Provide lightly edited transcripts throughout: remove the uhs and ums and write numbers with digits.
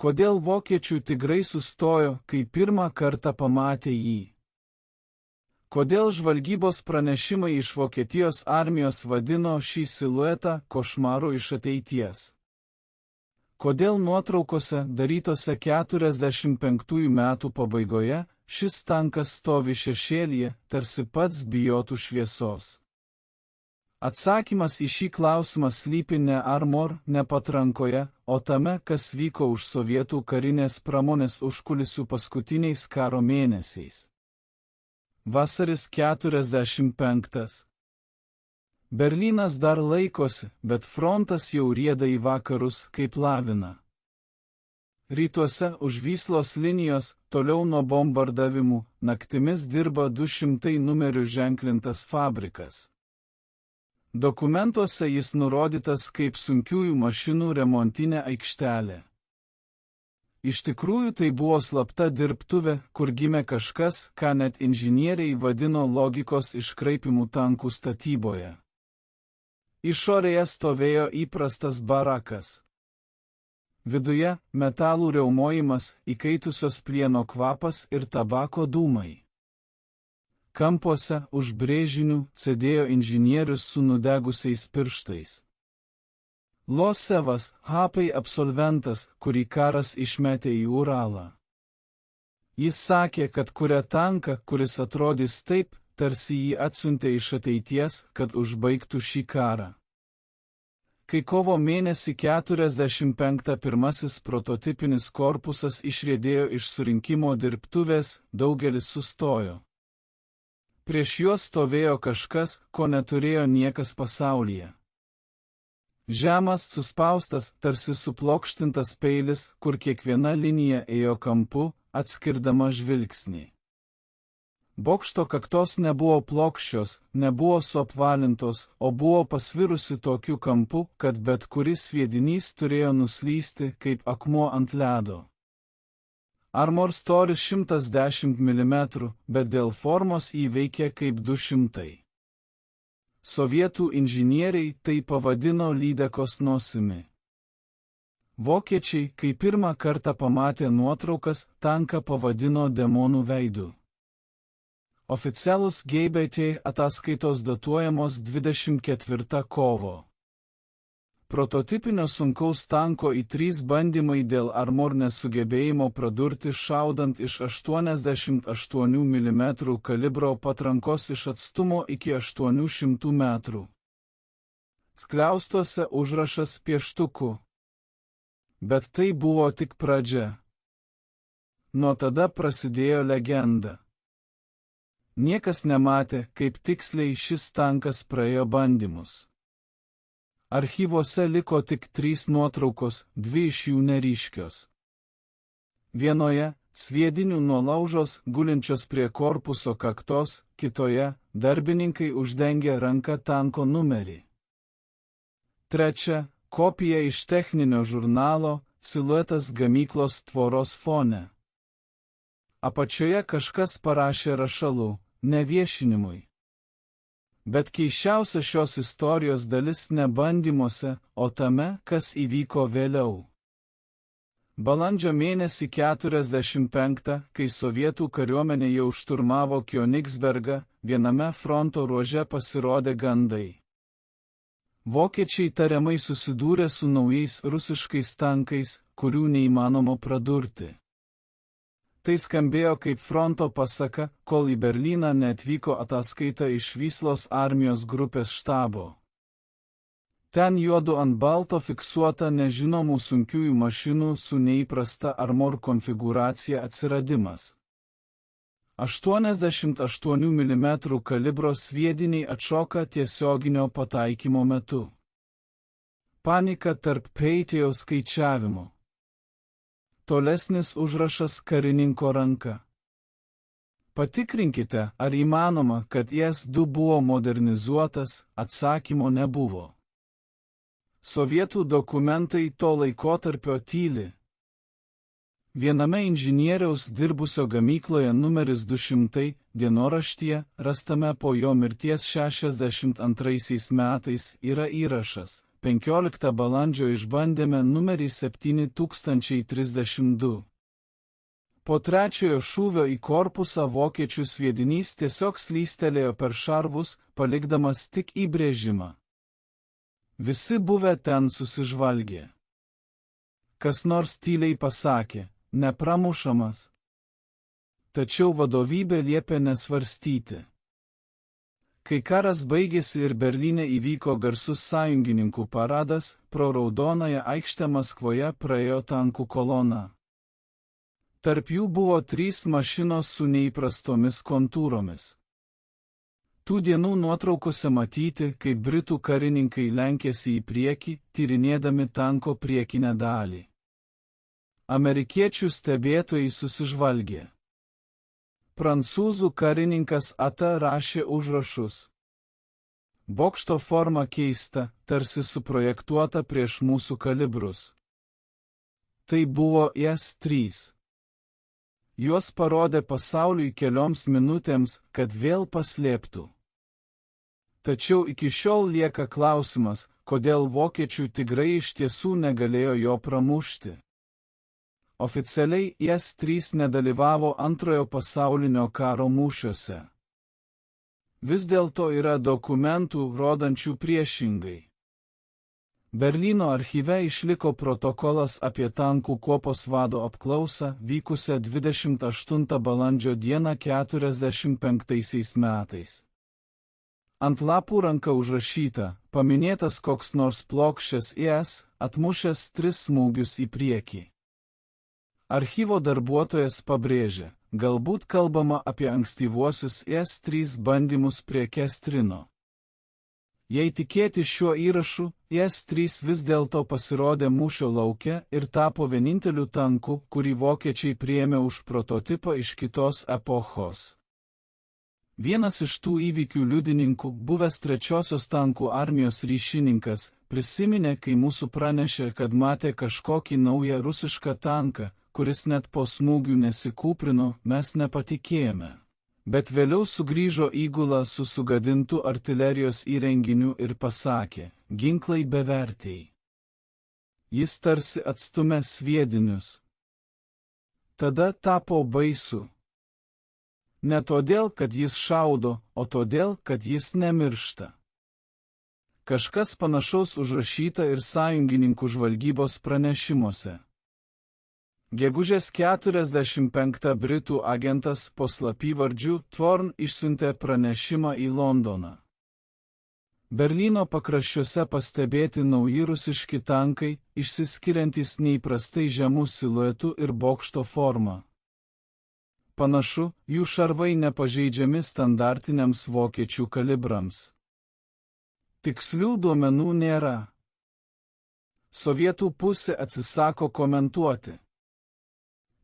Kodėl vokiečių tigrai sustojo, kai pirmą kartą pamatė jį? Kodėl žvalgybos pranešimai iš Vokietijos armijos vadino šį siluetą košmaru iš ateities? Kodėl nuotraukose darytose 45 metų pabaigoje šis tankas stovi šešėlyje, tarsi pats bijotų šviesos? Atsakymas į šį klausimą slypi ne Armor, ne patrankoje, o tame, kas vyko už sovietų karinės pramonės užkulisių paskutiniais karo mėnesiais. Vasaris 45. Berlynas dar laikosi, bet frontas jau rieda į vakarus kaip lavina. Rytuose už Vyslos linijos, toliau nuo bombardavimų, naktimis dirba 200 numerių ženklintas fabrikas. Dokumentuose jis nurodytas kaip sunkiųjų mašinų remontinė aikštelė. Iš tikrųjų tai buvo slapta dirbtuvė, kur gimė kažkas, ką net inžinieriai vadino logikos iškraipimų tankų statyboje. Išorėje stovėjo įprastas barakas. Viduje metalų riaumojimas, įkaitusios plieno kvapas ir tabako dūmai. Kampuose už brėžinių sėdėjo inžinierius su nudegusiais pirštais. Losevas, Hapai absolventas, kurį karas išmetė į Uralą. Jis sakė, kad kuria tanką, kuris atrodys taip, tarsi jį atsiuntė iš ateities, kad užbaigtų šį karą. Kai kovo mėnesį 45 pirmasis prototipinis korpusas išriedėjo iš surinkimo dirbtuvės, daugelis sustojo. Prieš juos stovėjo kažkas, ko neturėjo niekas pasaulyje. Žemas, suspaustas, tarsi suplokštintas peilis, kur kiekviena linija ėjo kampu, atskirdama žvilgsnį. Bokšto kaktos nebuvo plokščios, nebuvo suapvalintos, o buvo pasvirusi tokiu kampu, kad bet kuris sviedinys turėjo nuslysti kaip akmuo ant ledo. Armor storis 110 mm, bet dėl formos jį veikė kaip 200. Sovietų inžinieriai tai pavadino lydekos nosimi. Vokiečiai, kai pirmą kartą pamatė nuotraukas, tanką pavadino demonų veidu. Oficialus GBT ataskaitos datuojamos 24 kovo. Prototipinio sunkaus tanko I-3 bandymai dėl Armor nesugebėjimo pradurti šaudant iš 88 mm kalibro patrankos iš atstumo iki 800 metrų. Skliaustuose užrašas pieštuku. Bet tai buvo tik pradžia. Nuo tada prasidėjo legenda. Niekas nematė, kaip tiksliai šis tankas praėjo bandymus. Archyvuose liko tik 3 nuotraukos, 2 iš jų neryškios. Vienoje sviedinių nuo laužos gulinčios prie korpuso kaktos, kitoje darbininkai uždengė ranką tanko numerį. Trečia kopija iš techninio žurnalo, siluetas gamyklos tvoros fone. Apačioje kažkas parašė rašalu, neviešinimui. Bet keisčiausia šios istorijos dalis ne bandymuose, o tame, kas įvyko vėliau. Balandžio mėnesį 45, kai sovietų kariuomenė jau šturmavo Kionigsbergą, viename fronto ruože pasirodė gandai. Vokiečiai tariamai susidūrė su naujais rusiškais tankais, kurių neįmanoma pradurti. Tai skambėjo kaip fronto pasaka, kol į Berlyną neatvyko ataskaita iš Vyslos armijos grupės štabo. Ten juodu ant balto fiksuota nežinomų sunkiųjų mašinų su neįprasta Armor konfigūracija atsiradimas. 88 mm kalibro sviediniai atšoka tiesioginio pataikymo metu. Panika tarp Peitėjaus skaičiavimo. Tolesnis užrašas karininko ranka. Patikrinkite, ar įmanoma, kad IS-2 buvo modernizuotas, atsakymo nebuvo. Sovietų dokumentai to laikotarpio tyli. Viename inžinieriaus dirbusio gamykloje numeris 200 dienoraštyje, rastame po jo mirties 62 metais, yra įrašas. 15 balandžio išbandėme numerį 7032. Po trečiojo šūvio į korpusą vokiečių sviedinys tiesiog slystelėjo per šarvus, palikdamas tik įbrėžimą. Visi buvę ten susižvalgė. Kas nors tyliai pasakė, nepramušamas. Tačiau vadovybė liepė nesvarstyti. Kai karas baigėsi ir Berlyne įvyko garsus sąjungininkų paradas, pro Raudonąją aikštę Maskvoje praėjo tankų kolona. Tarp jų buvo 3 mašinos su neįprastomis kontūromis. Tų dienų nuotraukose matyti, kaip britų karininkai lenkėsi į priekį, tyrinėdami tanko priekinę dalį. Amerikiečių stebėtojai susižvalgė. Prancūzų karininkas Ata rašė užrašus. Bokšto forma keista, tarsi suprojektuota prieš mūsų kalibrus. Tai buvo S-3. Juos parodė pasauliui kelioms minutėms, kad vėl paslėptų. Tačiau iki šiol lieka klausimas, kodėl vokiečių tigrai iš tiesų negalėjo jo pramušti. Oficialiai S-3 nedalyvavo Antrojo pasaulinio karo mūšiuose. Vis dėlto yra dokumentų, rodančių priešingai. Berlyno archyve išliko protokolas apie tankų kuopos vado apklausą, vykusią 28 balandžio dieną 45 metais. Ant lapų ranka užrašyta, paminėtas koks nors plokščias IS, atmušęs 3 smūgius į priekį. Archyvo darbuotojas pabrėžė, galbūt kalbama apie ankstyvuosius S-3 bandymus prie Kestrino. Jei tikėti šiuo įrašu, S-3 vis dėlto pasirodė mūšio lauke ir tapo vieninteliu tanku, kurį vokiečiai priėmė už prototipą iš kitos epochos. Vienas iš tų įvykių liudininkų, buvęs 3-osios tankų armijos ryšininkas, prisiminė, kai mūsų pranešė, kad matė kažkokį naują rusišką tanką, kuris net po smūgių nesikūprino, mes nepatikėjome. Bet vėliau sugrįžo įgula su sugadintu artilerijos įrenginiu ir pasakė, ginklai bevertiai. Jis tarsi atstumė sviedinius. Tada tapo baisu. Ne todėl, kad jis šaudo, o todėl, kad jis nemiršta. Kažkas panašaus užrašyta ir sąjungininkų žvalgybos pranešimuose. Gegužės 45 britų agentas po slapyvardžiu Thorn išsiuntė pranešimą į Londoną. Berlyno pakraščiuose pastebėti nauji rusiški tankai, išsiskiriantys neįprastai žemų siluetų ir bokšto forma. Panašu, jų šarvai nepažeidžiami standartiniams vokiečių kalibrams. Tikslių duomenų nėra. Sovietų pusė atsisako komentuoti.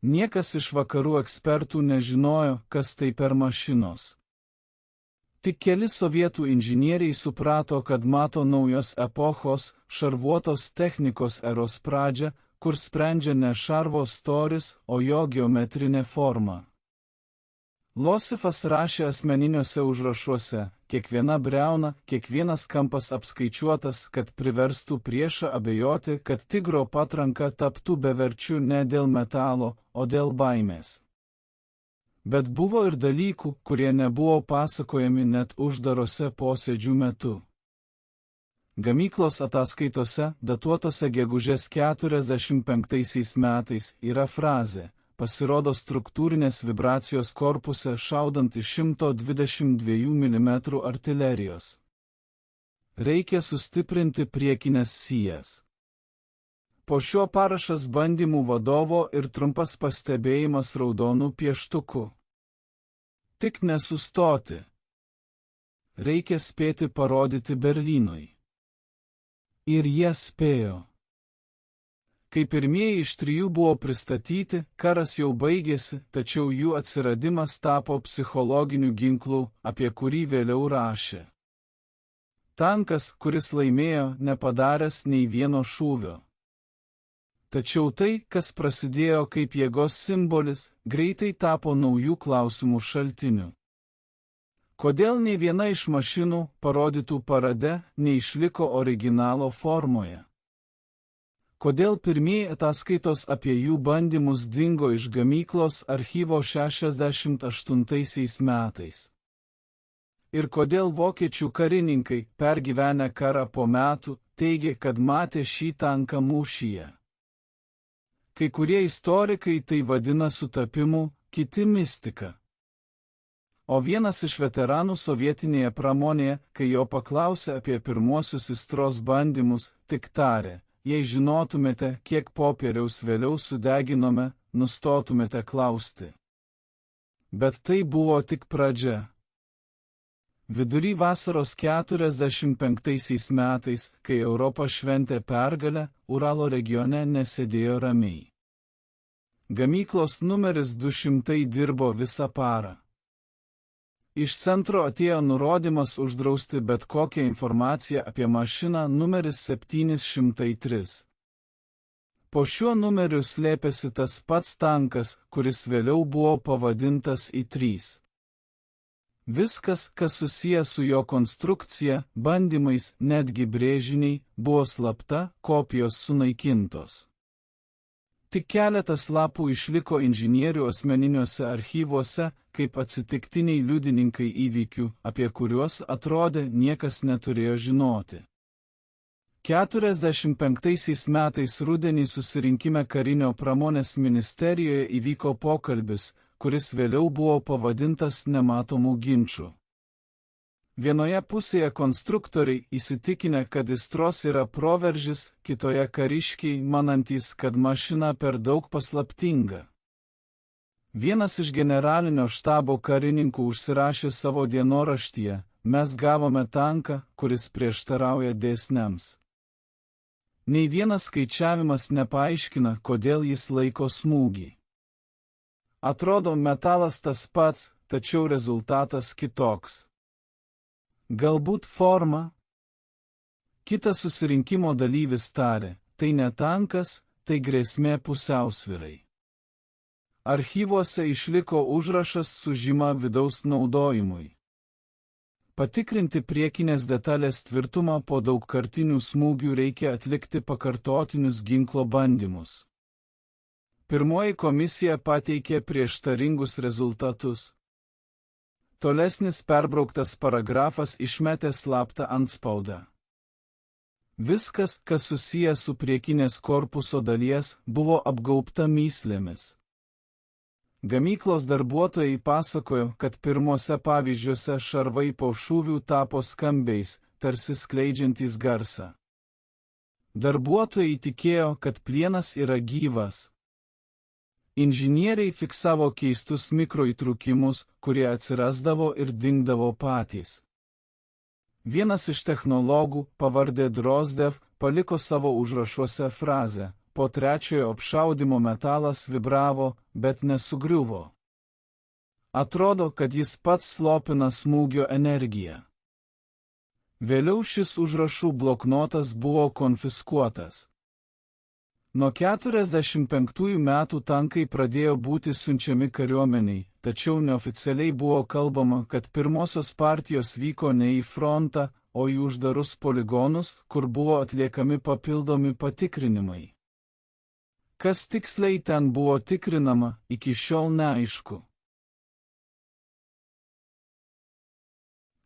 Niekas iš vakarų ekspertų nežinojo, kas tai per mašinos. Tik keli sovietų inžinieriai suprato, kad mato naujos epochos, šarvuotos technikos eros pradžią, kur sprendžia ne šarvo storis, o jo geometrinė forma. Losifas rašė asmeniniuose užrašuose, kiekviena briauna, kiekvienas kampas apskaičiuotas, kad priverstų priešą abejoti, kad tigro patranka taptų beverčiu ne dėl metalo, o dėl baimės. Bet buvo ir dalykų, kurie nebuvo pasakojami net uždarose posėdžių metu. Gamyklos ataskaitose, datuotose gegužės 45 metais, yra frazė: pasirodo struktūrinės vibracijos korpuse šaudant iš 122 mm artilerijos. Reikia sustiprinti priekines sijas. Po šio parašas bandymų vadovo ir trumpas pastebėjimas raudonų pieštukų. Tik nesustoti. Reikia spėti parodyti Berlynui. Ir jie spėjo. Kai pirmieji iš 3 buvo pristatyti, karas jau baigėsi, tačiau jų atsiradimas tapo psichologiniu ginklu, apie kurį vėliau rašė. Tankas, kuris laimėjo, nepadaręs nei vieno šūvio. Tačiau tai, kas prasidėjo kaip jėgos simbolis, greitai tapo naujų klausimų šaltiniu. Kodėl nei viena iš mašinų parodytų parade neišliko originalo formoje? Kodėl pirmieji ataskaitos apie jų bandymus dingo iš gamyklos archyvo 68 metais? Ir kodėl vokiečių karininkai, pergyvenę karą po metų, teigė, kad matė šį tanką mūšyje? Kai kurie istorikai tai vadina sutapimu, kiti mistika. O vienas iš veteranų sovietinėje pramonėje, kai jo paklausė apie pirmuosius aistros bandymus, tik tarė: jei žinotumėte, kiek popieriaus vėliau sudeginome, nustotumėte klausti. Bet tai buvo tik pradžia. Vidury vasaros 45 metais, kai Europa šventė pergalę, Uralo regione nesėdėjo ramiai. Gamyklos numeris 200 dirbo visą parą. Iš centro atėjo nurodymas uždrausti bet kokią informaciją apie mašiną numeris 703. Po šiuo numeriu slėpėsi tas pats tankas, kuris vėliau buvo pavadintas I3. Viskas, kas susijęs su jo konstrukcija, bandymais, netgi brėžiniai, buvo slapta, kopijos sunaikintos. Tik keletas lapų išliko inžinierių asmeniniuose archyvuose, kaip atsitiktiniai liudininkai įvykių, apie kuriuos atrodė niekas neturėjo žinoti. 45 metais rudenį susirinkime karinio pramonės ministerijoje įvyko pokalbis, kuris vėliau buvo pavadintas nematomų ginčų. Vienoje pusėje konstruktoriai įsitikinę, kad aistros yra proveržis, kitoje kariškiai manantys, kad mašina per daug paslaptinga. Vienas iš generalinio štabo karininkų užsirašė savo dienoraštyje: mes gavome tanką, kuris prieštarauja dėsniams. Nei vienas skaičiavimas nepaaiškina, kodėl jis laiko smūgį. Atrodo, metalas tas pats, tačiau rezultatas kitoks. Galbūt forma? Kitas susirinkimo dalyvis tarė: tai ne tankas, tai grėsmė pusiausvyrai. Archyvuose išliko užrašas su žyma vidaus naudojimui. Patikrinti priekinės detalės tvirtumą po daugkartinių smūgių reikia atlikti pakartotinius ginklo bandymus. Pirmoji komisija pateikė prieštaringus rezultatus. Tolesnis perbrauktas paragrafas išmetė slaptą antspaudą. Viskas, kas susijęs su priekinės korpuso dalies, buvo apgaubta myslėmis. Gamyklos darbuotojai pasakojo, kad pirmose pavyzdžiuose šarvai po šūvių tapo skambiais, tarsi skleidžiantys garsą. Darbuotojai tikėjo, kad plienas yra gyvas. Inžinieriai fiksavo keistus mikroįtrūkimus, kurie atsirasdavo ir dingdavo patys. Vienas iš technologų, pavardė Drozdev, paliko savo užrašuose frazę: po trečiojo apšaudymo metalas vibravo, bet nesugriuvo. Atrodo, kad jis pats slopina smūgio energiją. Vėliau šis užrašų bloknotas buvo konfiskuotas. Nuo 45 metų tankai pradėjo būti siunčiami kariuomeniai, tačiau neoficialiai buvo kalbama, kad pirmosios partijos vyko ne į frontą, o į uždarus poligonus, kur buvo atliekami papildomi patikrinimai. Kas tiksliai ten buvo tikrinama, iki šiol neaišku.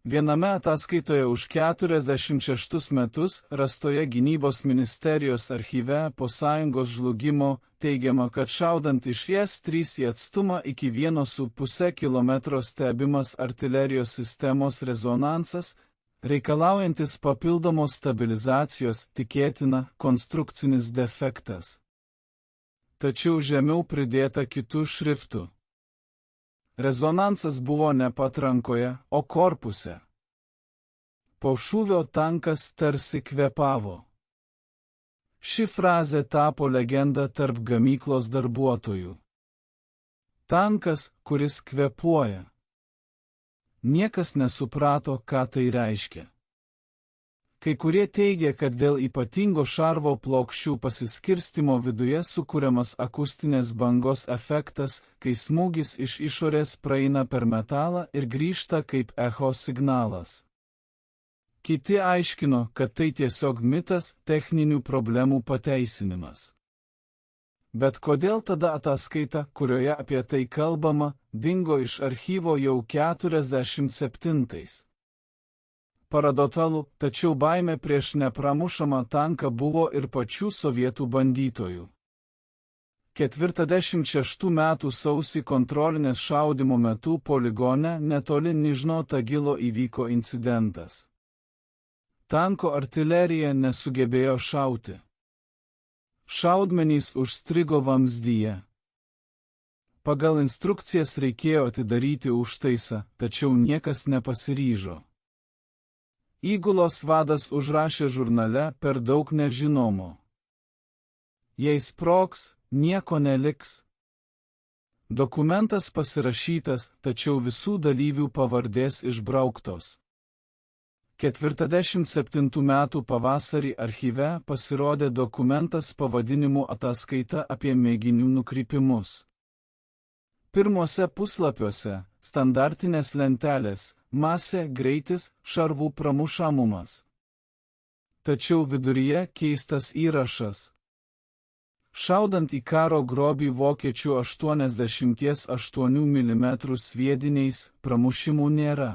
Viename ataskaitoje už 46 metus rastoje gynybos ministerijos archyve po sąjungos žlugimo teigiama, kad šaudant iš S-3 į atstumą iki 1,5 km stebimas artilerijos sistemos rezonansas, reikalaujantis papildomos stabilizacijos, tikėtina konstrukcinis defektas. Tačiau žemiau pridėta kitų šriftų. Rezonansas buvo ne patrankoje, o korpuse. Po šūvio tankas tarsi kvėpavo. Ši frazė tapo legenda tarp gamyklos darbuotojų. Tankas, kuris kvėpuoja. Niekas nesuprato, ką tai reiškia. Kai kurie teigia, kad dėl ypatingo šarvo plokščių pasiskirstimo viduje sukuriamas akustinės bangos efektas, kai smūgis iš išorės praeina per metalą ir grįžta kaip echo signalas. Kiti aiškino, kad tai tiesiog mitas, techninių problemų pateisinimas. Bet kodėl tada ataskaita, kurioje apie tai kalbama, dingo iš archyvo jau 47-ais? Paradoksalu, tačiau baimė prieš nepramušamą tanką buvo ir pačių sovietų bandytojų. 46 metų sausį kontrolinės šaudymo metu poligone netoli Nižno Tagilo įvyko incidentas. Tanko artilerija nesugebėjo šauti. Šaudmenys užstrigo vamzdyje. Pagal instrukcijas reikėjo atidaryti užtaisą, tačiau niekas nepasiryžo. Įgulos vadas užrašė žurnale per daug nežinomo. Jei sprogs, nieko neliks. Dokumentas pasirašytas, tačiau visų dalyvių pavardės išbrauktos. 47 metų pavasarį archyve pasirodė dokumentas pavadinimu Ataskaita apie mėginių nukrypimus. Pirmuose puslapiuose standartinės lentelės, masė, greitis, šarvų pramušamumas. Tačiau viduryje keistas įrašas. Šaudant į karo grobį vokiečių 88 mm sviediniais pramušimų nėra.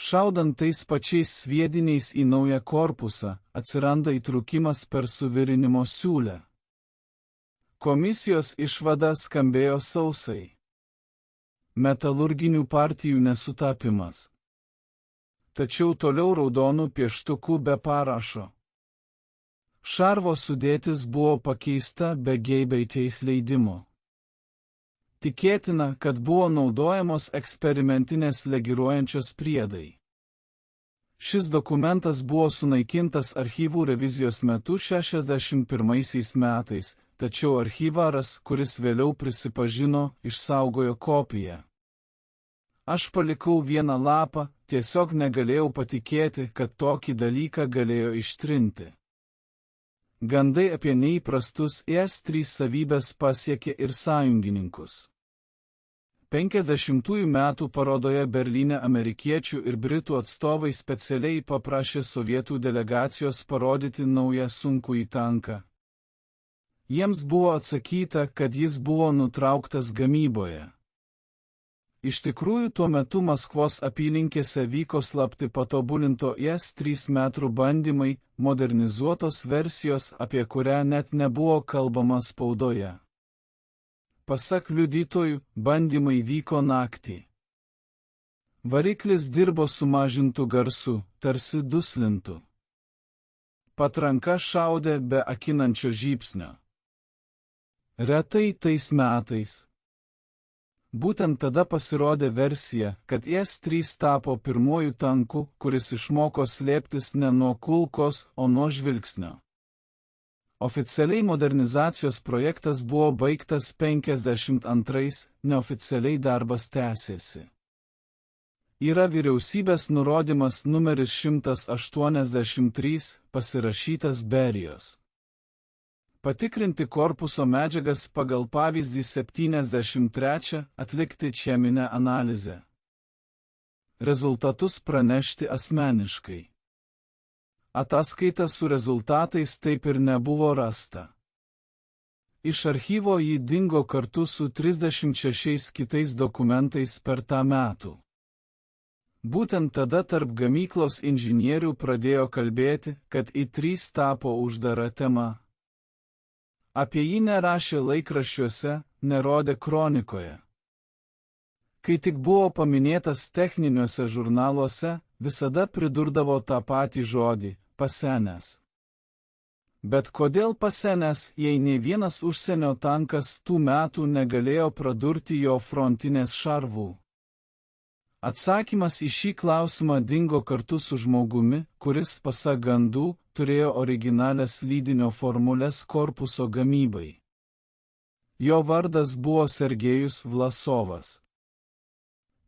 Šaudant tais pačiais sviediniais į naują korpusą, atsiranda įtrūkimas per suvirinimo siūlę. Komisijos išvada skambėjo sausai. Metalurginių partijų nesutapimas. Tačiau toliau raudonų pieštukų be parašo. Šarvo sudėtis buvo pakeista be Geibeiteich leidimo. Tikėtina, kad buvo naudojamos eksperimentinės legiruojančios priedai. Šis dokumentas buvo sunaikintas archyvų revizijos metu 61 metais, tačiau archyvaras, kuris vėliau prisipažino, išsaugojo kopiją. Aš palikau vieną lapą, tiesiog negalėjau patikėti, kad tokį dalyką galėjo ištrinti. Gandai apie neįprastus S3 savybės pasiekė ir sąjungininkus. 50 metų parodoje Berlyne amerikiečių ir britų atstovai specialiai paprašė sovietų delegacijos parodyti naują sunkųjį tanką. Jiems buvo atsakyta, kad jis buvo nutrauktas gamyboje. Iš tikrųjų tuo metu Maskvos apylinkėse vyko slapti patobulinto S3 metrų bandymai, modernizuotos versijos, apie kurią net nebuvo kalbama spaudoje. Pasak liudytojų, bandymai vyko naktį. Variklis dirbo sumažintų garsų, tarsi duslintų. Patranka šaudė be akinančio žybsnio. Retai tais metais. Būtent tada pasirodė versija, kad S3 tapo pirmuoju tanku, kuris išmoko slėptis ne nuo kulkos, o nuo žvilgsnio. Oficialiai modernizacijos projektas buvo baigtas 52, neoficialiai darbas tęsėsi. Yra vyriausybės nurodymas numeris 183, pasirašytas Berijos. Patikrinti korpuso medžiagas pagal pavyzdį 73, atlikti cheminę analizę. Rezultatus pranešti asmeniškai. Ataskaita su rezultatais taip ir nebuvo rasta. Iš archyvo ji dingo kartu su 36 kitais dokumentais per tą metų. Būtent tada tarp gamyklos inžinierių pradėjo kalbėti, kad I3 tapo uždara tema. Apie jį nerašė laikraščiuose, nerodė kronikoje. Kai tik buvo paminėtas techniniuose žurnaluose, visada pridurdavo tą patį žodį – pasenęs. Bet kodėl pasenęs, jei nei vienas užsienio tankas tų metų negalėjo pradurti jo frontinės šarvų? Atsakymas į šį klausimą dingo kartu su žmogumi, kuris, pasak gandų, turėjo originalias lydinio formulės korpuso gamybai. Jo vardas buvo Sergejus Vlasovas.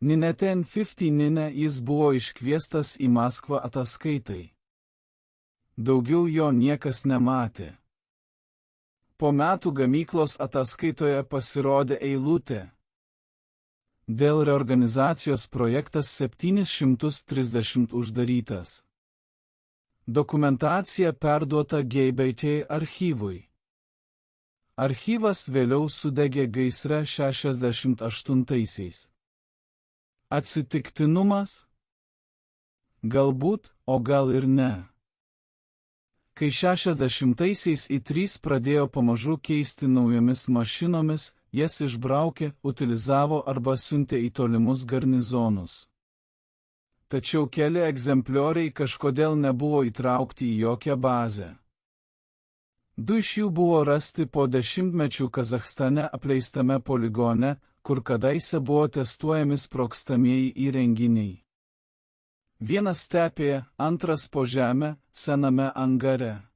Nineten 50 jis buvo iškviestas į Maskvą ataskaitai. Daugiau jo niekas nematė. Po metų gamyklos ataskaitoje pasirodė eilutė. Dėl reorganizacijos projektas 730 uždarytas. Dokumentacija perduota GBT archyvui. Archyvas vėliau sudegė gaisre 68-aisiais. Atsitiktinumas? Galbūt, o gal ir ne. Kai 60-aisiais I3 pradėjo pamažu keisti naujomis mašinomis, jas išbraukė, utilizavo arba siuntė į tolimus garnizonus. Tačiau keli egzemplioriai kažkodėl nebuvo įtraukti į jokią bazę. 2 iš jų buvo rasti po 10 Kazachstane apleistame poligone, kur kadaise buvo testuojami sprogstamieji įrenginiai. Vienas stepėje, antras po žemę, sename angare.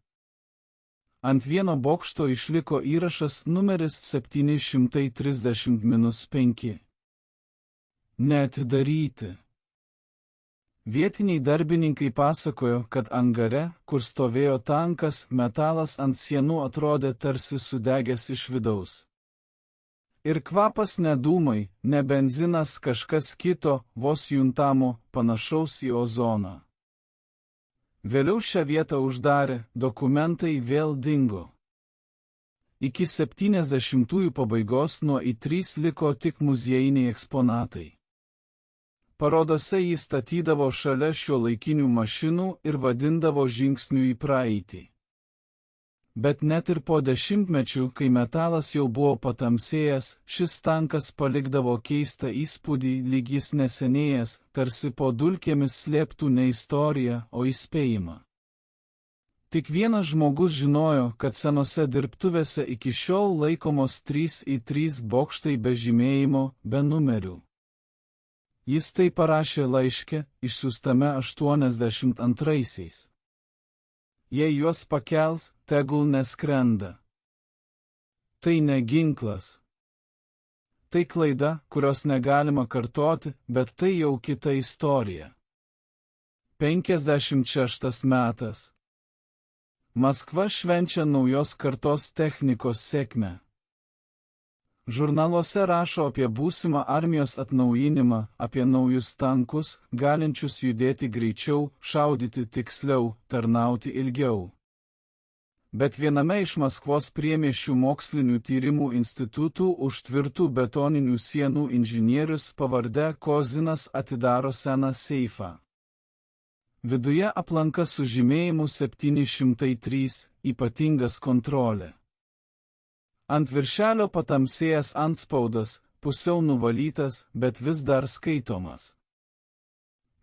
Ant vieno bokšto išliko įrašas numeris 730-5. Neatidaryti. Vietiniai darbininkai pasakojo, kad angare, kur stovėjo tankas, metalas ant sienų atrodė tarsi sudegęs iš vidaus. Ir kvapas ne dūmai, ne benzinas, kažkas kito, vos juntamo, panašaus į ozoną. Vėliau šią vietą uždarė, dokumentai vėl dingo. Iki 70-ųjų pabaigos nuo I3 liko tik muziejiniai eksponatai. Parodose jį statydavo šalia šiuolaikinių mašinų ir vadindavo žingsniu į praeitį. Bet net ir po 10 metų, kai metalas jau buvo patamsėjęs, šis tankas palikdavo keistą įspūdį, lyg jis nesenėjęs, tarsi po dulkėmis slėptų ne istoriją, o įspėjimą. Tik vienas žmogus žinojo, kad senose dirbtuvėse iki šiol laikomos 3 I3 bokštai be žymėjimo, be numerių. Jis tai parašė laiške, išsiųstame 82-aisiais. Jei juos pakels, tegul neskrenda. Tai ne ginklas. Tai klaida, kurios negalima kartoti, bet tai jau kita istorija. 56 metas. Maskva švenčia naujos kartos technikos sėkmę. Žurnaluose rašo apie būsimą armijos atnaujinimą, apie naujus tankus, galinčius judėti greičiau, šaudyti tiksliau, tarnauti ilgiau. Bet viename iš Maskvos priemiesčių mokslinių tyrimų institutų už tvirtų betoninių sienų inžinierius pavarde Kozinas atidaro seną seifą. Viduje aplanka su žymėjimu 703, ypatingas kontrolė. Ant viršelio patamsėjęs antspaudas, pusiau nuvalytas, bet vis dar skaitomas.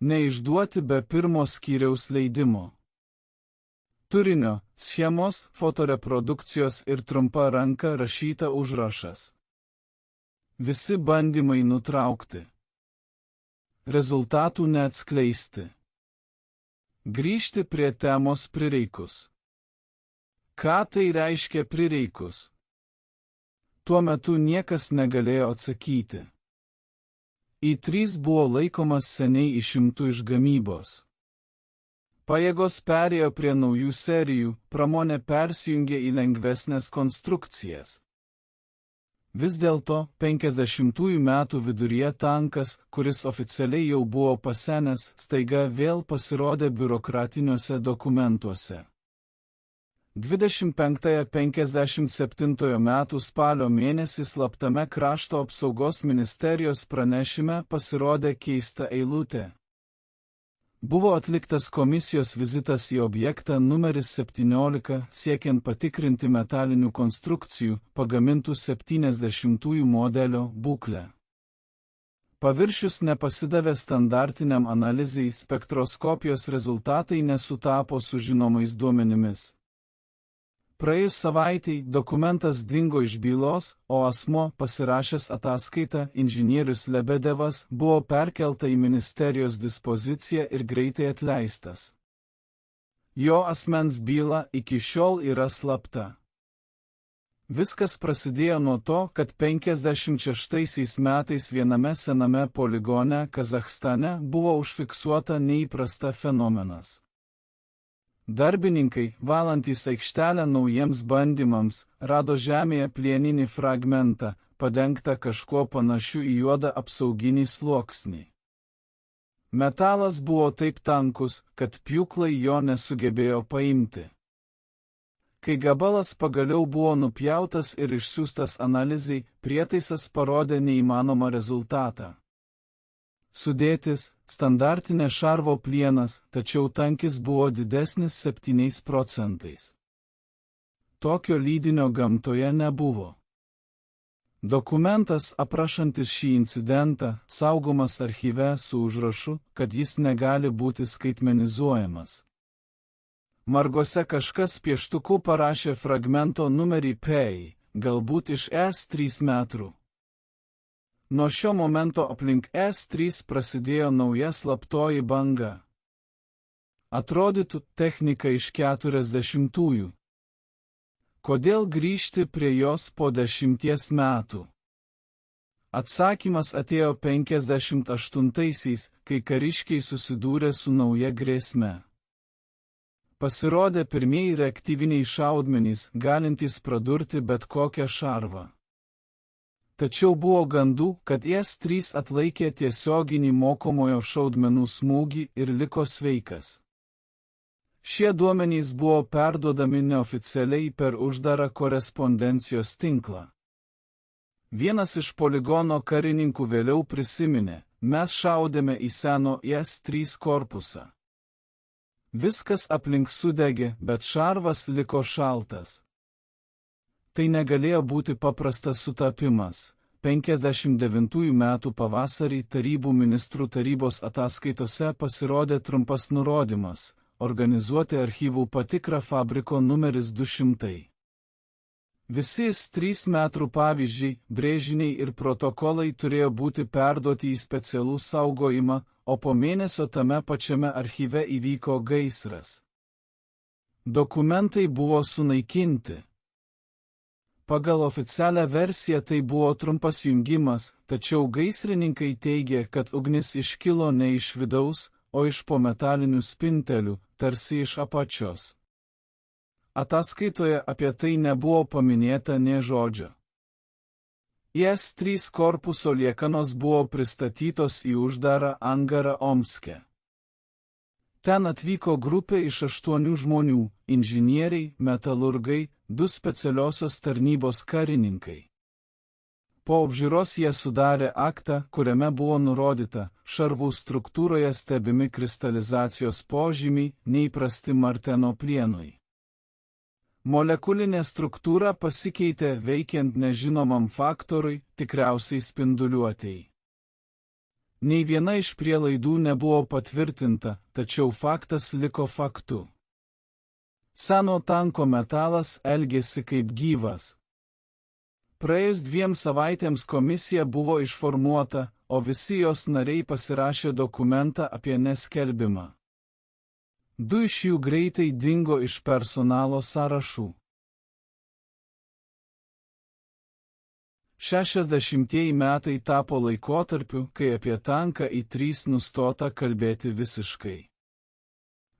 Neišduoti be pirmo skyriaus leidimo. Turinio, schemos, fotoreprodukcijos ir trumpa ranka rašyta užrašas. Visi bandymai nutraukti. Rezultatų neatskleisti. Grįžti prie temos prireikus. Ką tai reiškia prireikus? Tuo metu niekas negalėjo atsakyti. I3 buvo laikomas seniai išimtų iš gamybos. Pajėgos perėjo prie naujų serijų, pramonė persijungė į lengvesnės konstrukcijas. Vis dėlto, 50-ųjų metų viduryje tankas, kuris oficialiai jau buvo pasenęs, staiga vėl pasirodė biurokratiniuose dokumentuose. 25-57 metų spalio mėnesį slaptame krašto apsaugos ministerijos pranešime pasirodė keista eilutė. Buvo atliktas komisijos vizitas į objektą numeris 17, siekiant patikrinti metalinių konstrukcijų, pagamintų 70-ųjų modelio būklę. Paviršius nepasidavė standartiniam analizei, spektroskopijos rezultatai nesutapo su žinomais duomenimis. Praėjus savaitei dokumentas dingo iš bylos, o asmuo, pasirašęs ataskaitą, inžinierius Lebedevas, buvo perkelta į ministerijos dispoziciją ir greitai atleistas. Jo asmens byla iki šiol yra slapta. Viskas prasidėjo nuo to, kad 56 metais viename sename poligone Kazachstane buvo užfiksuota neįprasta fenomenas. Darbininkai, valantys aikštelę naujiems bandymams, rado žemėje plieninį fragmentą, padengtą kažkuo panašiu į juodą apsauginį sluoksnį. Metalas buvo taip tankus, kad pjūklai jo nesugebėjo paimti. Kai gabalas pagaliau buvo nupjautas ir išsiųstas analizei, prietaisas parodė neįmanomą rezultatą. Sudėtis – standartinė šarvo plienas, tačiau tankis buvo didesnis 7%. Tokio lydinio gamtoje nebuvo. Dokumentas aprašantis šį incidentą saugomas archyve su užrašu, kad jis negali būti skaitmenizuojamas. Margose kažkas pieštuku parašė fragmento numerį PEI, galbūt iš S3 metrų. Nuo šio momento aplink S3 prasidėjo nauja slaptoji banga. Atrodytų technika iš 40-ųjų. Kodėl grįžti prie jos po 10 metų? Atsakymas atėjo 58-aisiais, kai kariškiai susidūrė su nauja grėsme. Pasirodė pirmieji reaktyviniai šaudmenys, galintys pradurti bet kokią šarvą. Tačiau buvo gandų, kad S3 atlaikė tiesioginį mokomojo šaudmenų smūgį ir liko sveikas. Šie duomenys buvo perduodami neoficialiai per uždarą korespondencijos tinklą. Vienas iš poligono karininkų vėliau prisiminė, mes šaudėme į seno S3 korpusą. Viskas aplink sudegė, bet šarvas liko šaltas. Tai negalėjo būti paprastas sutapimas. 59 metų pavasarį Tarybų ministrų tarybos ataskaitose pasirodė trumpas nurodymas – organizuoti archyvų patikrą fabriko numeris 200. Visi 3 metrų pavyzdžiai, brėžiniai ir protokolai turėjo būti perduoti į specialų saugojimą, o po mėnesio tame pačiame archyve įvyko gaisras. Dokumentai buvo sunaikinti. Pagal oficialią versiją tai buvo trumpas jungimas, tačiau gaisrininkai teigė, kad ugnis iškilo ne iš vidaus, o iš po metalinių spintelių, tarsi iš apačios. Ataskaitoje apie tai nebuvo paminėta nė žodžio. S3 korpuso liekanos buvo pristatytos į uždarą angarą Omske. Ten atvyko grupė iš 8 žmonių – inžinieriai, metalurgai, 2 specialiosios tarnybos karininkai. Po apžiūros jie sudarė aktą, kuriame buvo nurodyta, šarvų struktūroje stebimi kristalizacijos požymiai, neįprasti Marteno plienui. Molekulinė struktūra pasikeitė veikiant nežinomam faktoriui, tikriausiai spinduliuotei. Nei viena iš prielaidų nebuvo patvirtinta, tačiau faktas liko faktu. Seno tanko metalas elgėsi kaip gyvas. Praėjus 2 savaitėms komisija buvo išformuota, o visi jos nariai pasirašė dokumentą apie neskelbimą. 2 iš jų greitai dingo iš personalo sąrašų. 60-ieji metai tapo laikotarpiu, kai apie tanką I3 nustota kalbėti visiškai.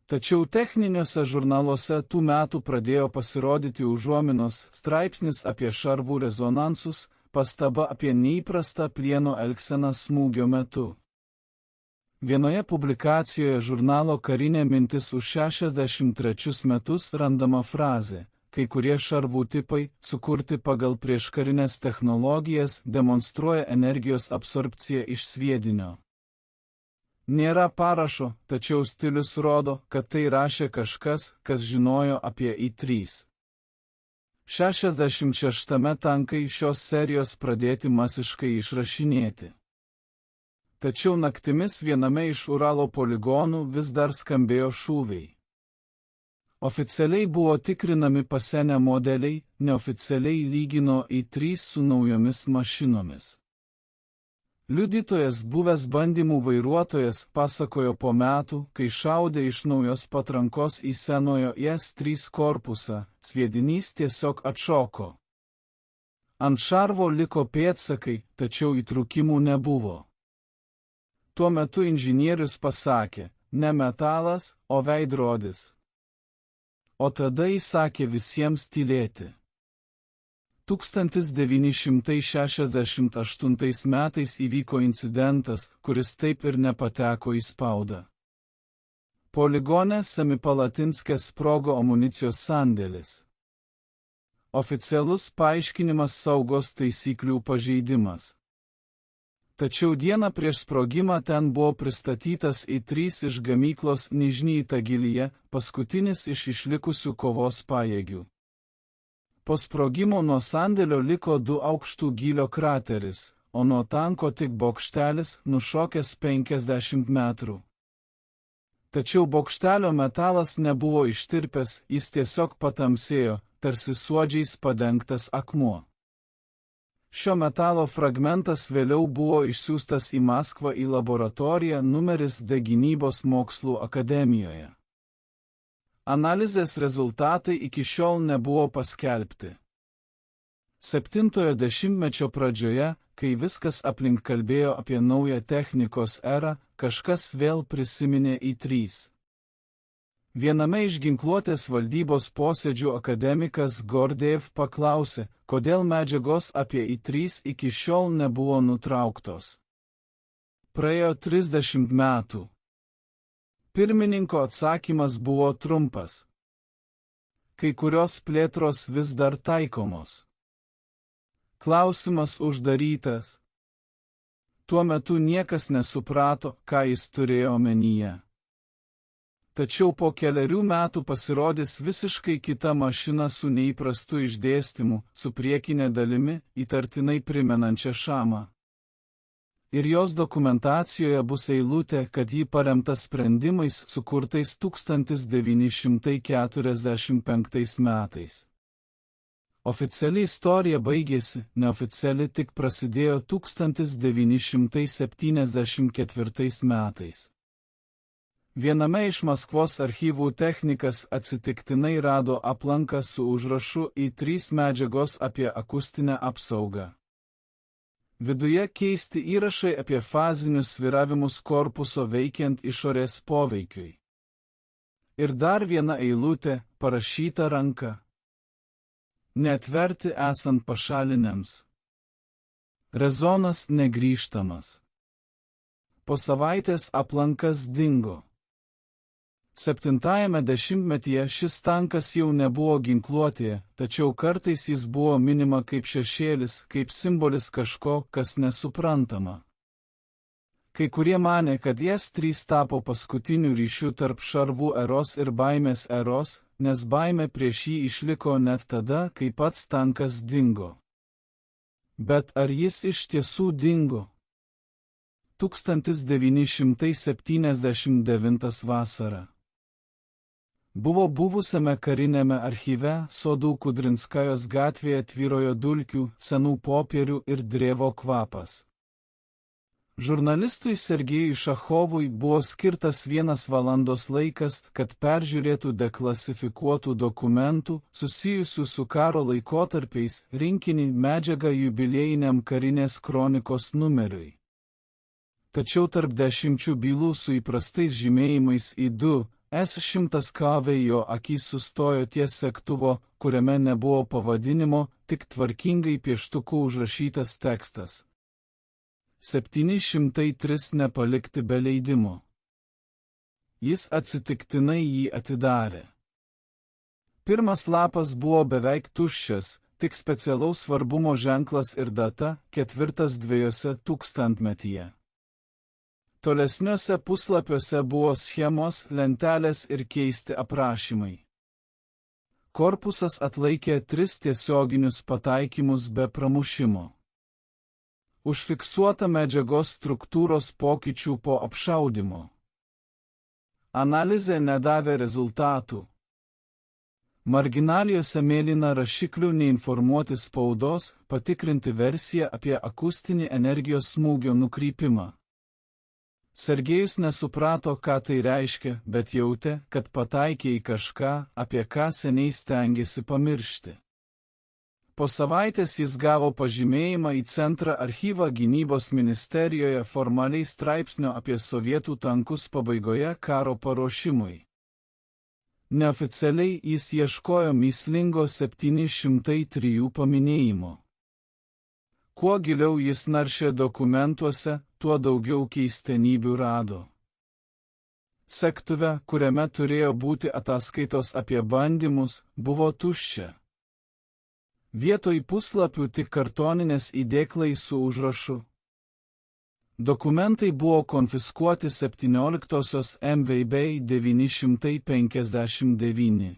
Tačiau techniniuose žurnaluose tų metų pradėjo pasirodyti užuominos, straipsnis apie šarvų rezonansus, pastaba apie neįprastą plieno elgseną smūgio metu. Vienoje publikacijoje žurnalo Karinė mintis už 63 metus randama frazė: kai kurie šarvų tipai, sukurti pagal prieškarinės technologijas, demonstruoja energijos absorpciją iš sviedinio. Nėra parašo, tačiau stilius rodo, kad tai rašė kažkas, kas žinojo apie I3. 66 tankai šios serijos pradėti masiškai išrašinėti. Tačiau naktimis viename iš Uralo poligonų vis dar skambėjo šūviai. Oficialiai buvo tikrinami pasenę modeliai, neoficialiai lygino I3 su naujomis mašinomis. Liudytojas, buvęs bandymų vairuotojas, pasakojo po metų, kai šaudė iš naujos patrankos į senojo S3 korpusą, sviedinys tiesiog atšoko. Ant šarvo liko pėdsakai, tačiau įtrūkimų nebuvo. Tuo metu inžinierius pasakė, ne metalas, o veidrodis. o tada įsakė visiems tylėti. 1968 metais įvyko incidentas, kuris taip ir nepateko į spaudą. Poligone Semipalatinske sprogo amunicijos sandėlis. Oficialus paaiškinimas saugos taisyklių pažeidimas. Tačiau dieną prieš sprogimą ten buvo pristatytas I-3 iš gamyklos Nižnij Tagilyje, paskutinis iš išlikusių kovos pajėgių. Po sprogimo nuo sandėlio liko 2 aukštų gylio krateris, o nuo tanko tik bokštelis nušokęs 50 metrų. Tačiau bokštelio metalas nebuvo ištirpęs, jis tiesiog patamsėjo, tarsi suodžiais padengtas akmuo. Šio metalo fragmentas vėliau buvo išsiųstas į Maskvą į laboratoriją numeris D Gynybos mokslų akademijoje. Analizės rezultatai iki šiol nebuvo paskelbti. 70-ojo dešimtmečio pradžioje, kai viskas aplink kalbėjo apie naują technikos erą, kažkas vėl prisiminė I-3. Viename iš ginkluotės valdybos posėdžių akademikas Gordejev paklausė, kodėl medžiagos apie I-3 iki šiol nebuvo nutrauktos. Praėjo 30 metų. Pirmininko atsakymas buvo trumpas. Kai kurios plėtros vis dar taikomos. Klausimas uždarytas. Tuo metu niekas nesuprato, ką jis turėjo omenyje. Tačiau po kelerių metų pasirodys visiškai kita mašina su neįprastu išdėstymu, su priekinė dalimi, įtartinai primenančia šamą. Ir jos dokumentacijoje bus eilutė, kad ji paremta sprendimais sukurtais 1945 metais. Oficiali istorija baigėsi, neoficiali tik prasidėjo 1974 metais. Viename iš Maskvos archyvų technikas atsitiktinai rado aplanką su užrašu I-3 medžiagos apie akustinę apsaugą. Viduje keisti įrašai apie fazinius svyravimus korpuso veikiant išorės poveikiui. Ir dar viena eilutė, parašyta ranka. Neatverti esant pašaliniams. Rezonas negrįžtamas. Po savaitės aplankas dingo. 7-ajame dešimtmetyje šis tankas jau nebuvo ginkluotėje, tačiau kartais jis buvo minima kaip šešėlis, kaip simbolis kažko, kas nesuprantama. Kai kurie manė, kad S-3 tapo paskutiniu ryšiu tarp šarvų eros ir baimės eros, nes baimė prieš jį išliko net tada, kai pats tankas dingo. Bet ar jis iš tiesų dingo? 1979 vasarą. Buvo buvusiame karinėme archyve Sodų Kudrinskajos gatvėje tvyrojo dulkių, senų popierių ir drevo kvapas. Žurnalistui Sergejui Šachovui buvo skirtas 1 valandos laikas, kad peržiūrėtų deklasifikuotų dokumentų, susijusių su karo laikotarpiais, rinkinį medžiagą jubiliejiniam karinės kronikos numeriui. Tačiau tarp 10 bylų su įprastais žymėjimais I-2, S-100 kavė jo akys sustojo ties segtuvo, kuriame nebuvo pavadinimo, tik tvarkingai pieštuku užrašytas tekstas. 703 nepalikti be leidimo. Jis atsitiktinai jį atidarė. Pirmas lapas buvo beveik tuščias, tik specialaus svarbumo ženklas ir data, 4 tūkstantmetyje. Tolesniuose puslapiuose buvo schemos, lentelės ir keisti aprašymai. Korpusas atlaikė 3 tiesioginius pataikymus be pramušimo. Užfiksuota medžiagos struktūros pokyčių po apšaudymo. Analizė nedavė rezultatų. Marginalijose mėlyna rašiklių neinformuoti spaudos, patikrinti versiją apie akustinį energijos smūgio nukrypimą. Sergejus nesuprato, ką tai reiškia, bet jautė, kad pataikė į kažką, apie ką seniai stengėsi pamiršti. Po savaitės jis gavo pažymėjimą į centrą archyvą gynybos ministerijoje formaliai straipsnio apie sovietų tankus pabaigoje karo paruošimui. Neoficialiai jis ieškojo mįslingo 703 paminėjimo. Kuo giliau jis naršė dokumentuose, tuo daugiau keistenybių rado. Sektuve, kuriame turėjo būti ataskaitos apie bandymus, buvo tuščia. Vietoj puslapių tik kartoninės įdėklai su užrašu. Dokumentai buvo konfiskuoti 17-osios MVB 959.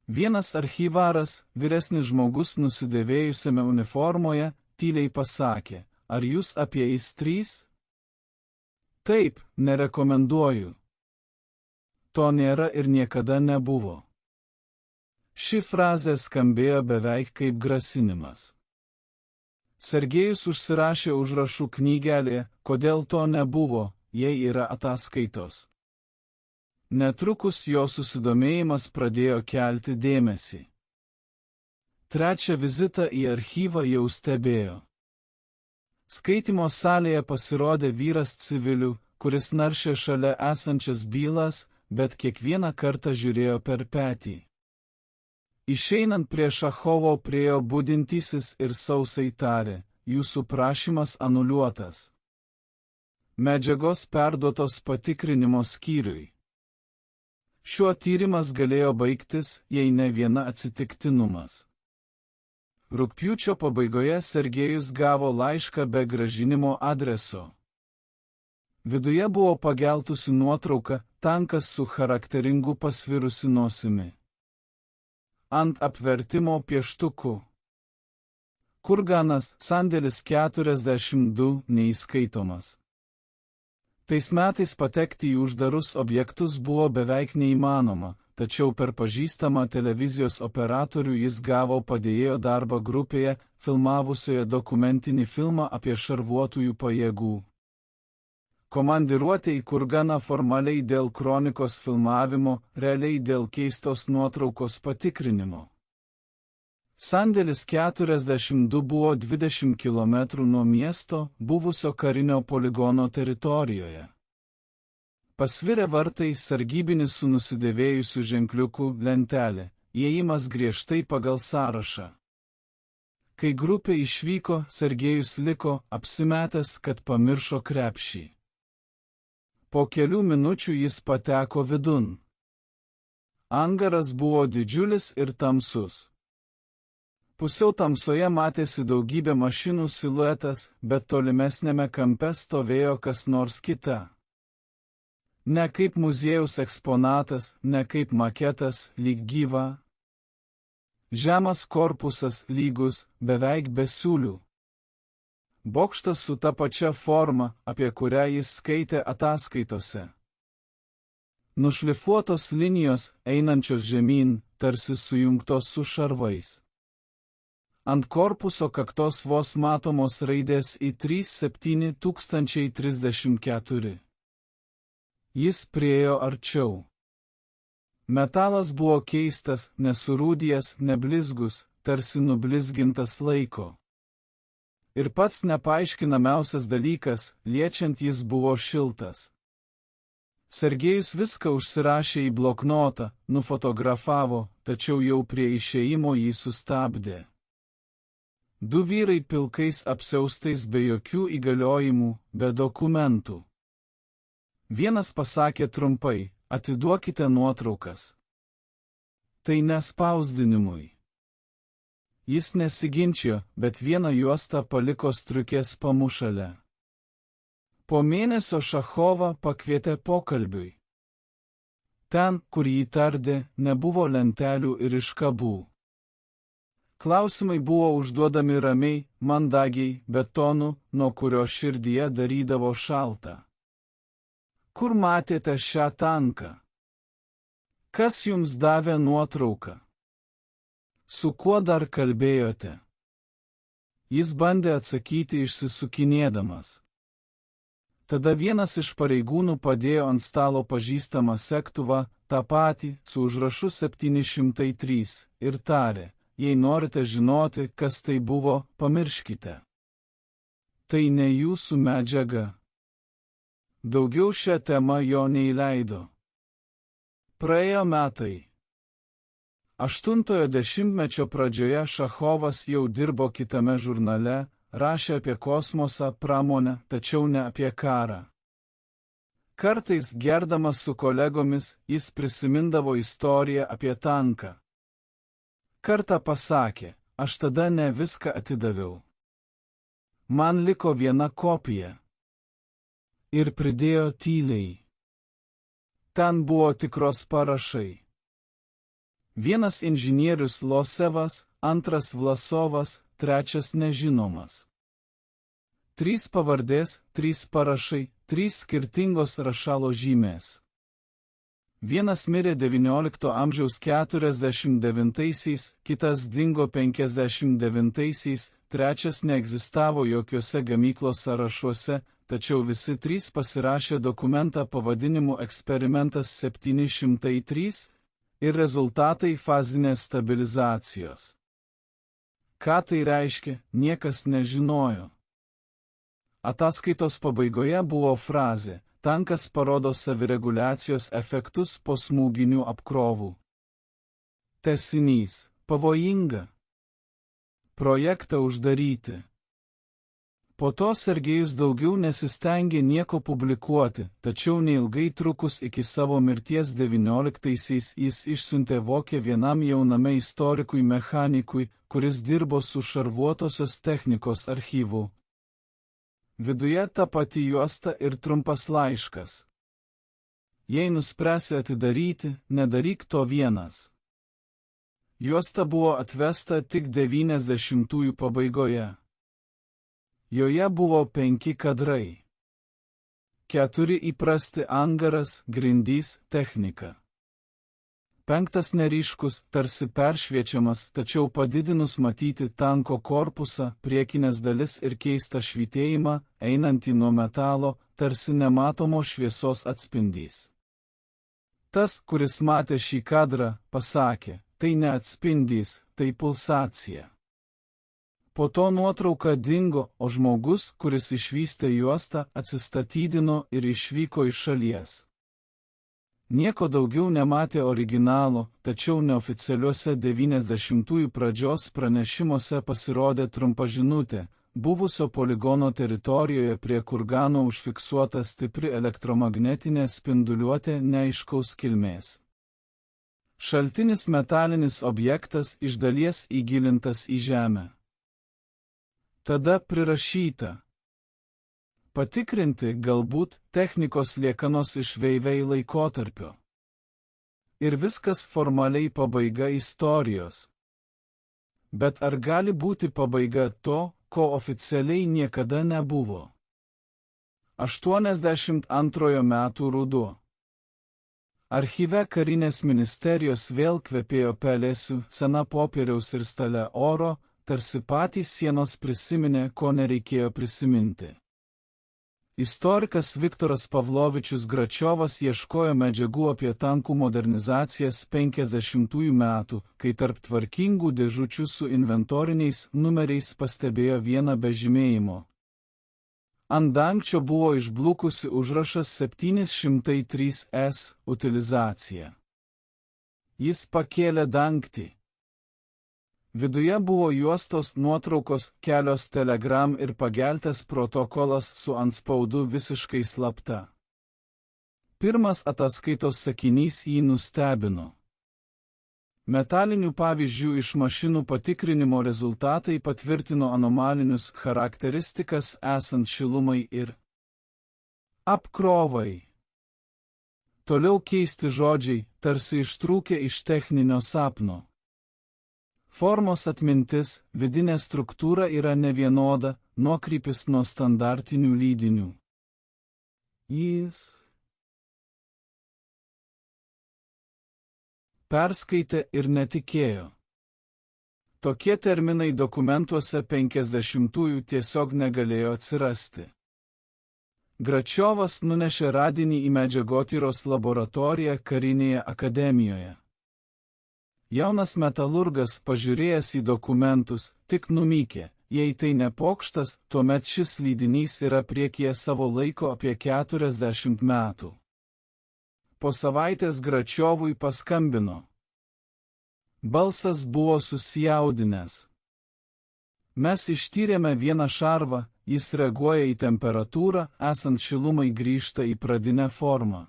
Vienas archyvaras, vyresnis žmogus nusidėvėjusiame uniformoje, tyliai pasakė: "Ar jūs apie IS-3? Taip, nerekomenduoju. To nėra ir niekada nebuvo." Ši frazė skambėjo beveik kaip grasinimas. Sergejus užsirašė užrašų knygelėje, kodėl to nebuvo, jei yra ataskaitos. Netrukus jo susidomėjimas pradėjo kelti dėmesį. Trečią vizitą į archyvą jau stebėjo. Skaitymo salėje pasirodė vyras civilių, kuris naršė šalia esančias bylas, bet kiekvieną kartą žiūrėjo per petį. Išeinant prie Šachovo priėjo budintysis ir sausai tarė: "Jūsų prašymas anuliuotas. Medžiagos perduotos patikrinimo skyriui." Šiuo tyrimas galėjo baigtis, jei ne viena atsitiktinumas. Rugpjūčio pabaigoje Sergejus gavo laišką be grąžinimo adreso. Viduje buvo pageltusi nuotrauka, tankas su charakteringu pasvirusi nosimi. Ant apvertimo pieštukų. Kurganas, sandėlis 42, neįskaitomas. Tais metais patekti į uždarus objektus buvo beveik neįmanoma, tačiau per pažįstamą televizijos operatorių jis gavo padėjėjo darbą grupėje, filmavusioje dokumentinį filmą apie šarvuotųjų pajėgų. Komandiruotė į Kurganą formaliai dėl kronikos filmavimo, realiai dėl keistos nuotraukos patikrinimo. Sandėlis 42 buvo 20 km nuo miesto, buvusio karinio poligono teritorijoje. Pasvirę vartai, sargybinis su nusidėvėjusiu ženkliuku, lentelė, įėjimas griežtai pagal sąrašą. Kai grupė išvyko, Sergejus liko, apsimetęs, kad pamiršo krepšį. Po kelių minučių jis pateko vidun. Angaras buvo didžiulis ir tamsus. Pusiau tamsoje matėsi daugybė mašinų siluetas, bet tolimesnėme kampe stovėjo kas nors kita. Ne kaip muziejaus eksponatas, ne kaip maketas, lyg gyva. Žemas korpusas, lygus, beveik be siūlių. Bokštas su ta pačia forma, apie kurią jis skaitė ataskaitose. Nušlifuotos linijos, einančios žemyn, tarsi sujungtos su šarvais. Ant korpuso kaktos vos matomos raidės I-3734. Jis priėjo arčiau. Metalas buvo keistas, nesurūdijęs, neblizgus, tarsi nublizgintas laiko. Ir pats nepaaiškinamiausias dalykas, liečiant jis buvo šiltas. Sergejus viską užsirašė į bloknotą, nufotografavo, tačiau jau prie išėjimo jį sustabdė. Du vyrai pilkais apsiaustais be jokių įgaliojimų, be dokumentų. Vienas pasakė trumpai: "Atiduokite nuotraukas." Tai nespausdinimui. Jis nesiginčijo, bet vieną juostą paliko striukės pamušale. Po mėnesio Šachovą pakvietė pokalbiui. Ten, kur jį tardė, nebuvo lentelių ir iškabų. Klausimai buvo užduodami ramiai, mandagiai, bet tonu, nuo kurio širdyje darydavo šalta. Kur matėte šią tanką? Kas jums davė nuotrauką? Su kuo dar kalbėjote? Jis bandė atsakyti išsisukinėdamas. Tada vienas iš pareigūnų padėjo ant stalo pažįstamą segtuvą, tą patį, su užrašu 703, ir tarė: "Jei norite žinoti, kas tai buvo, pamirškite. Tai ne jūsų medžiaga." Daugiau šią temą jo neįleido. Praėjo metai. 8-ojo dešimtmečio pradžioje Šachovas jau dirbo kitame žurnale, rašė apie kosmosą, pramonę, tačiau ne apie karą. Kartais gerdamas su kolegomis jis prisimindavo istoriją apie tanką. Kartą pasakė, aš tada ne viską atidaviau. Man liko viena kopija. Ir pridėjo tyliai. Ten buvo tikros parašai. Vienas inžinierius Losevas, antras Vlasovas, trečias nežinomas. 3 pavardės, 3 parašai, 3 skirtingos rašalo žymės. Vienas mirė XIX amžiaus 49-aisiais, kitas dingo 59-aisiais, trečias neegzistavo jokiuose gamyklos sąrašuose, tačiau visi 3 pasirašė dokumentą pavadinimu Eksperimentas 703 ir rezultatai fazinės stabilizacijos. Ką tai reiškia, niekas nežinojo. Ataskaitos pabaigoje buvo frazė: tankas parodo savireguliacijos efektus po smūginių apkrovų. Tęsinys: pavojinga. Projektą uždaryti. Po to Sergejus daugiau nesistengė nieko publikuoti, tačiau neilgai trukus iki savo mirties 19-aisiais jis išsiuntė vokę vienam jauname istorikui mechanikui, kuris dirbo su šarvuotosios technikos archyvu. Viduje ta pati juosta ir trumpas laiškas. Jei nuspręsi atidaryti, nedaryk to vienas. Juosta buvo atvesta tik 90-ųjų pabaigoje. Joje buvo 5 kadrai. 4 įprasti angaras, grindys, technika. 5 neryškus, tarsi peršviečiamas, tačiau padidinus matyti tanko korpusą, priekinės dalis ir keistą švytėjimą, einantį nuo metalo, tarsi nematomo šviesos atspindys. Tas, kuris matė šį kadrą, pasakė, tai ne atspindys, tai pulsacija. Po to nuotrauka dingo, o žmogus, kuris išvystė juostą, atsistatydino ir išvyko iš šalies. Nieko daugiau nematė originalo, tačiau neoficialiuose 90-ųjų pradžios pranešimuose pasirodė trumpa žinutė: buvusio poligono teritorijoje prie kurgano užfiksuota stipri elektromagnetinė spinduliuotė neaiškaus kilmės. Šaltinis metalinis objektas iš dalies įgilintas į žemę. Tada prirašyta: patikrinti galbūt technikos liekanos iš Veivei laikotarpio. Ir viskas formaliai pabaiga istorijos. Bet ar gali būti pabaiga to, ko oficialiai niekada nebuvo? 82 metų ruduo. Archyve karinės ministerijos vėl kvepėjo pelėsiu, sena popieriaus ir stale oro, tarsi patys sienos prisiminė, ko nereikėjo prisiminti. Istorikas Viktoras Pavlovičius Gračiovas ieškojo medžiagų apie tankų modernizacijas 50-ųjų metų, kai tarp tvarkingų dėžučių su inventoriniais numeriais pastebėjo vieną be žymėjimo. Ant dangčio buvo išblukusi užrašas 703S utilizacija. Jis pakėlė dangtį. Viduje buvo juostos nuotraukos, kelios telegram ir pageltęs protokolas su antspaudu visiškai slapta. Pirmas ataskaitos sakinys jį nustebino. Metalinių pavyzdžių iš mašinų patikrinimo rezultatai patvirtino anomalinius charakteristikas esant šilumai ir apkrovai. Toliau keisti žodžiai, tarsi ištrūkę iš techninio sapno. Formos atmintis, vidinė struktūra yra nevienoda, nuokrypis nuo standartinių lydinių. Jis perskaitė ir netikėjo. Tokie terminai dokumentuose 50-ųjų tiesiog negalėjo atsirasti. Gračiovas nunešė radinį į medžiagotyros laboratoriją karinėje akademijoje. Jaunas metalurgas, pažiūrėjęs į dokumentus, tik numykė: jei tai ne pokštas, tuomet šis lydinys yra priekyje savo laiko apie 40 metų. po savaitės Gračiovui paskambino. Balsas buvo susijaudinęs. Mes ištyrėme vieną šarvą, jis reaguoja į temperatūrą, esant šilumai grįžta į pradinę formą.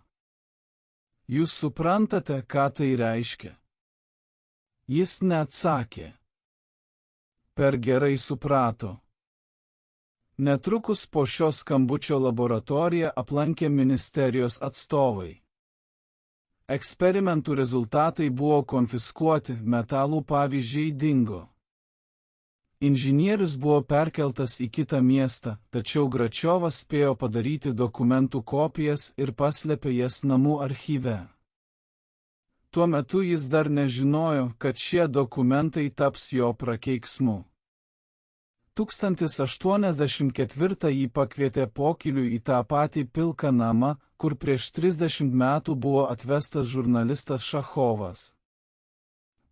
Jūs suprantate, ką tai reiškia? Jis neatsakė. Per gerai suprato. Netrukus po šio skambučio laboratoriją aplankė ministerijos atstovai. Eksperimentų rezultatai buvo konfiskuoti, metalų pavyzdžiai dingo. Inžinierius buvo perkeltas į kitą miestą, tačiau Gračiovas spėjo padaryti dokumentų kopijas ir paslėpė jas namų archyve. Tuo metu jis dar nežinojo, kad šie dokumentai taps jo prakeiksmu. 1084 jį pakvietė pokyliui į tą patį pilką namą, kur prieš 30 metų buvo atvestas žurnalistas Šachovas.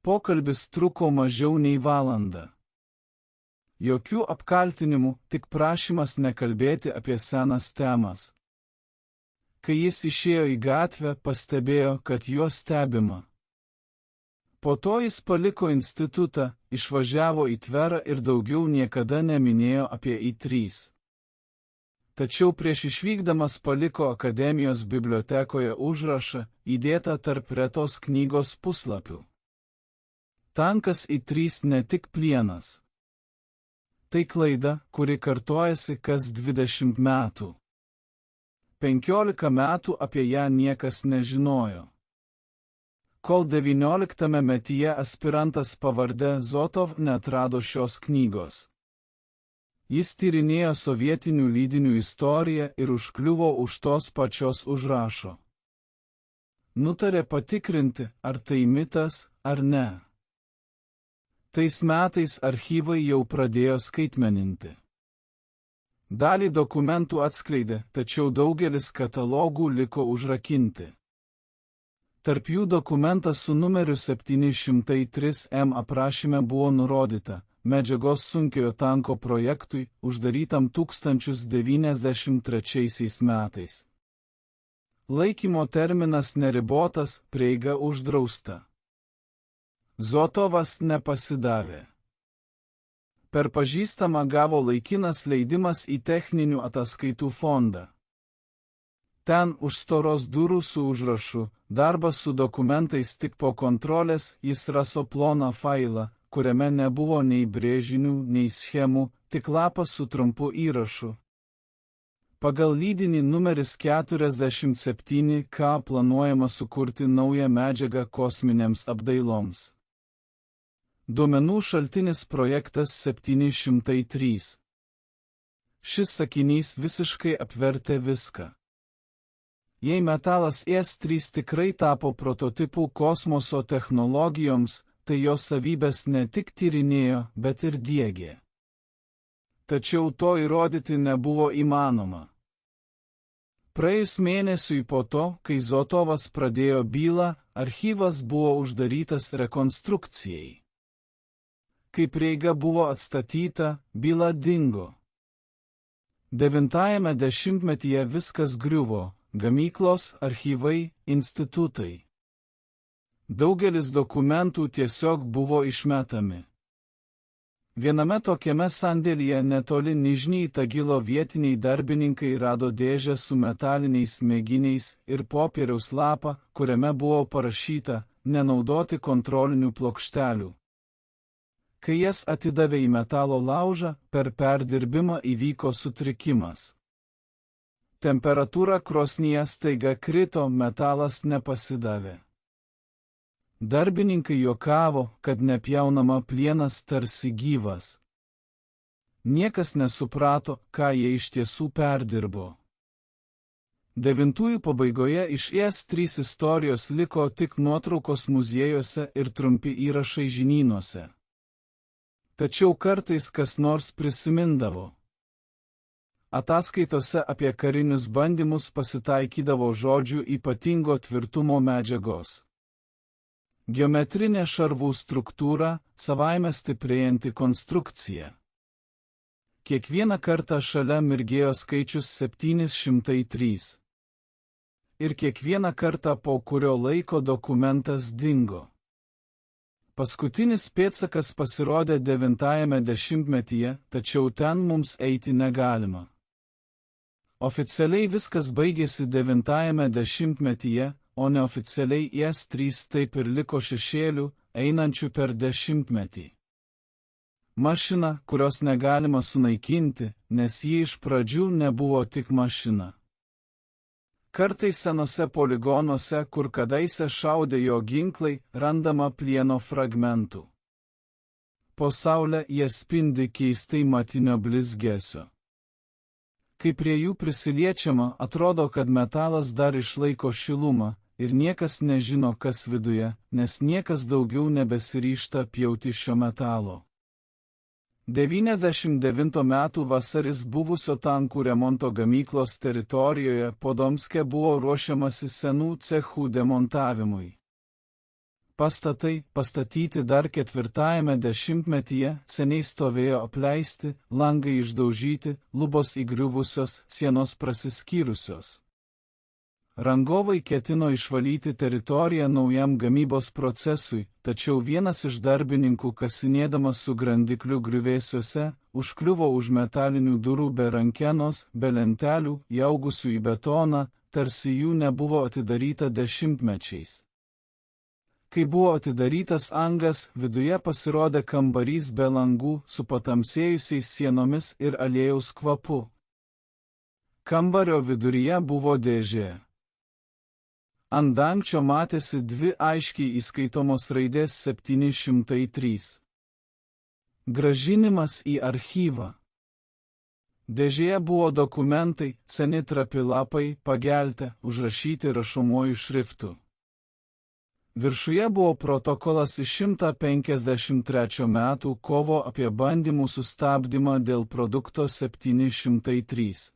Pokalbis truko mažiau nei valandą. Jokių apkaltinimų, tik prašymas nekalbėti apie senas temas. Kai jis išėjo į gatvę, pastebėjo, kad juo stebima. Po to jis paliko institutą, išvažiavo į Tverą ir daugiau niekada neminėjo apie I3. Tačiau prieš išvykdamas paliko akademijos bibliotekoje užrašą, įdėtą tarp retos knygos puslapių. Tankas I3 ne tik plienas. Tai klaida, kuri kartojasi kas 20 metų. 15 metų apie ją niekas nežinojo. Kol 19 metyje aspirantas pavarde Zotov neatrado šios knygos. Jis tyrinėjo sovietinių lydinių istoriją ir užkliuvo už tos pačios užrašo. Nutarė patikrinti, ar tai mitas, ar ne. Tais metais archyvai jau pradėjo skaitmeninti. Dalį dokumentų atskleidė, tačiau daugelis katalogų liko užrakinti. Tarp jų dokumentas su numeriu 703M aprašyme buvo nurodyta medžiagos sunkiojo tanko projektui, uždarytam 1093 metais. Laikymo terminas neribotas, prieiga uždrausta. Zotovas nepasidavė. Per pažįstamą gavo laikinas leidimas į techninių ataskaitų fondą. Ten už storos durų su užrašu darbas su dokumentais tik po kontrolės jis raso ploną failą, kuriame nebuvo nei brėžinių, nei schemų, tik lapas su trumpu įrašu. Pagal lydinį numeris 47K planuojama sukurti naują medžiagą kosminėms apdailoms. Duomenų šaltinis projektas 703. Šis sakinys visiškai apvertė viską. Jei metalas S3 tikrai tapo prototipu kosmoso technologijoms, tai jos savybės ne tik tyrinėjo, bet ir diegė. Tačiau to įrodyti nebuvo įmanoma. Praėjus mėnesiui po to, kai Zotovas pradėjo bylą, archyvas buvo uždarytas rekonstrukcijai. Kai prieiga buvo atstatyta, byla dingo. 9-ajame dešimtmetyje viskas griuvo. Gamyklos, archyvai, institutai. Daugelis dokumentų tiesiog buvo išmetami. Viename tokiame sandėlyje netoli Nižnij Tagilo vietiniai darbininkai rado dėžę su metaliniais mėginiais ir popieriaus lapą, kuriame buvo parašyta nenaudoti kontrolinių plokštelių. Kai jas atidavė į metalo laužą, per perdirbimą įvyko sutrikimas. Temperatūra krosnyje staiga krito, metalas nepasidavė. Darbininkai juokavo, kad nepjaunama plienas tarsi gyvas. Niekas nesuprato, ką jie iš tiesų perdirbo. 9-ųjų pabaigoje iš S3 istorijos liko tik nuotraukos muziejuose ir trumpi įrašai žinynuose. Tačiau kartais kas nors prisimindavo. Ataskaitose apie karinius bandymus pasitaikydavo žodžių ypatingo tvirtumo medžiagos. Geometrinė šarvų struktūra, savaime stiprėjanti konstrukcija. Kiekvieną kartą šalia mirgėjo skaičius 703. ir kiekvieną kartą po kurio laiko dokumentas dingo. Paskutinis pėdsakas pasirodė 9-ajame dešimtmetyje, tačiau ten mums eiti negalima. Oficialiai viskas baigėsi 9-ajame dešimtmetyje, o neoficialiai S3 taip ir liko šešėlių, einančių per dešimtmetį. Mašina, kurios negalima sunaikinti, nes ji iš pradžių nebuvo tik mašina. Kartais senose poligonuose, kur kadaise šaudė jo ginklai, randama plieno fragmentų. Po saule jie spindi keistai matinio blizgesio. Kai prie jų prisiliečiama, atrodo, kad metalas dar išlaiko šilumą, ir niekas nežino, kas viduje, nes niekas daugiau nebesiryžta pjauti šio metalo. 99 metų vasaris buvusio tankų remonto gamyklos teritorijoje Podomske buvo ruošiamasi senų cechų demontavimui. Pastatai, pastatyti dar 4-ajame dešimtmetyje, seniai stovėjo apleisti, langai išdaužyti, lubos įgriuvusios, sienos prasiskyrusios. Rangovai ketino išvalyti teritoriją naujam gamybos procesui, tačiau vienas iš darbininkų kasinėdamas su grandikliu griuvėsiuose, užkliuvo už metalinių durų be rankenos, be lentelių, įaugusių į betoną, tarsi jų nebuvo atidaryta dešimtmečiais. Kai buvo atidarytas angas, viduje pasirodė kambarys be langų, su patamsėjusiais sienomis ir aliejaus kvapu. Kambario viduryje buvo dėžė. Ant dangčio matėsi 2 aiškiai įskaitomos raidės 703. Grąžinimas į archyvą. Dėžėje buvo dokumentai, seni trapi lapai, pageltę, užrašyti rašomuoju šriftu. Viršuje buvo protokolas iš 153 metų kovo apie bandymų sustabdymą dėl produkto 703.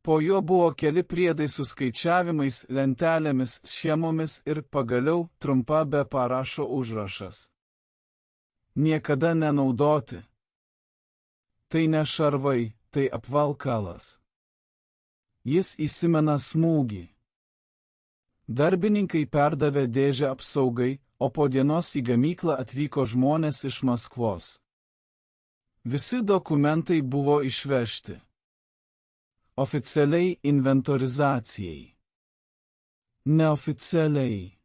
Po jo buvo keli priedai su skaičiavimais, lentelėmis, schemomis ir pagaliau trumpa be parašo užrašas. Niekada nenaudoti. Tai ne šarvai, tai apvalkalas. Jis įsimena smūgį. Darbininkai perdavė dėžę apsaugai, o po dienos į gamyklą atvyko žmonės iš Maskvos. Visi dokumentai buvo išvežti. Oficialiai inventorizacijai. Neoficialiai.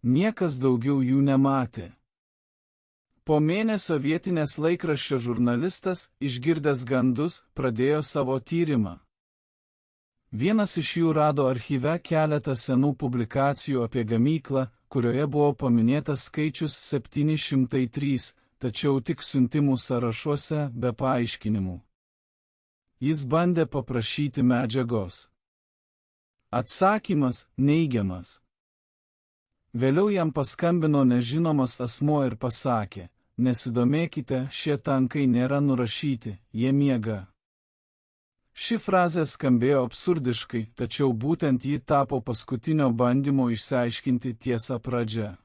Niekas daugiau jų nematė. Po mėnesio vietinės laikraščio žurnalistas, išgirdęs gandus, pradėjo savo tyrimą. Vienas iš jų rado archyve keletą senų publikacijų apie gamyklą, kurioje buvo paminėtas skaičius 703, tačiau tik siuntimų sąrašuose be paaiškinimų. Jis bandė paprašyti medžiagos. Atsakymas neigiamas. Vėliau jam paskambino nežinomas asmuo ir pasakė: nesidomėkite, šie tankai nėra nurašyti, jie miega. Ši frazė skambėjo absurdiškai, tačiau būtent ji tapo paskutinio bandymo išsiaiškinti tiesą pradžia.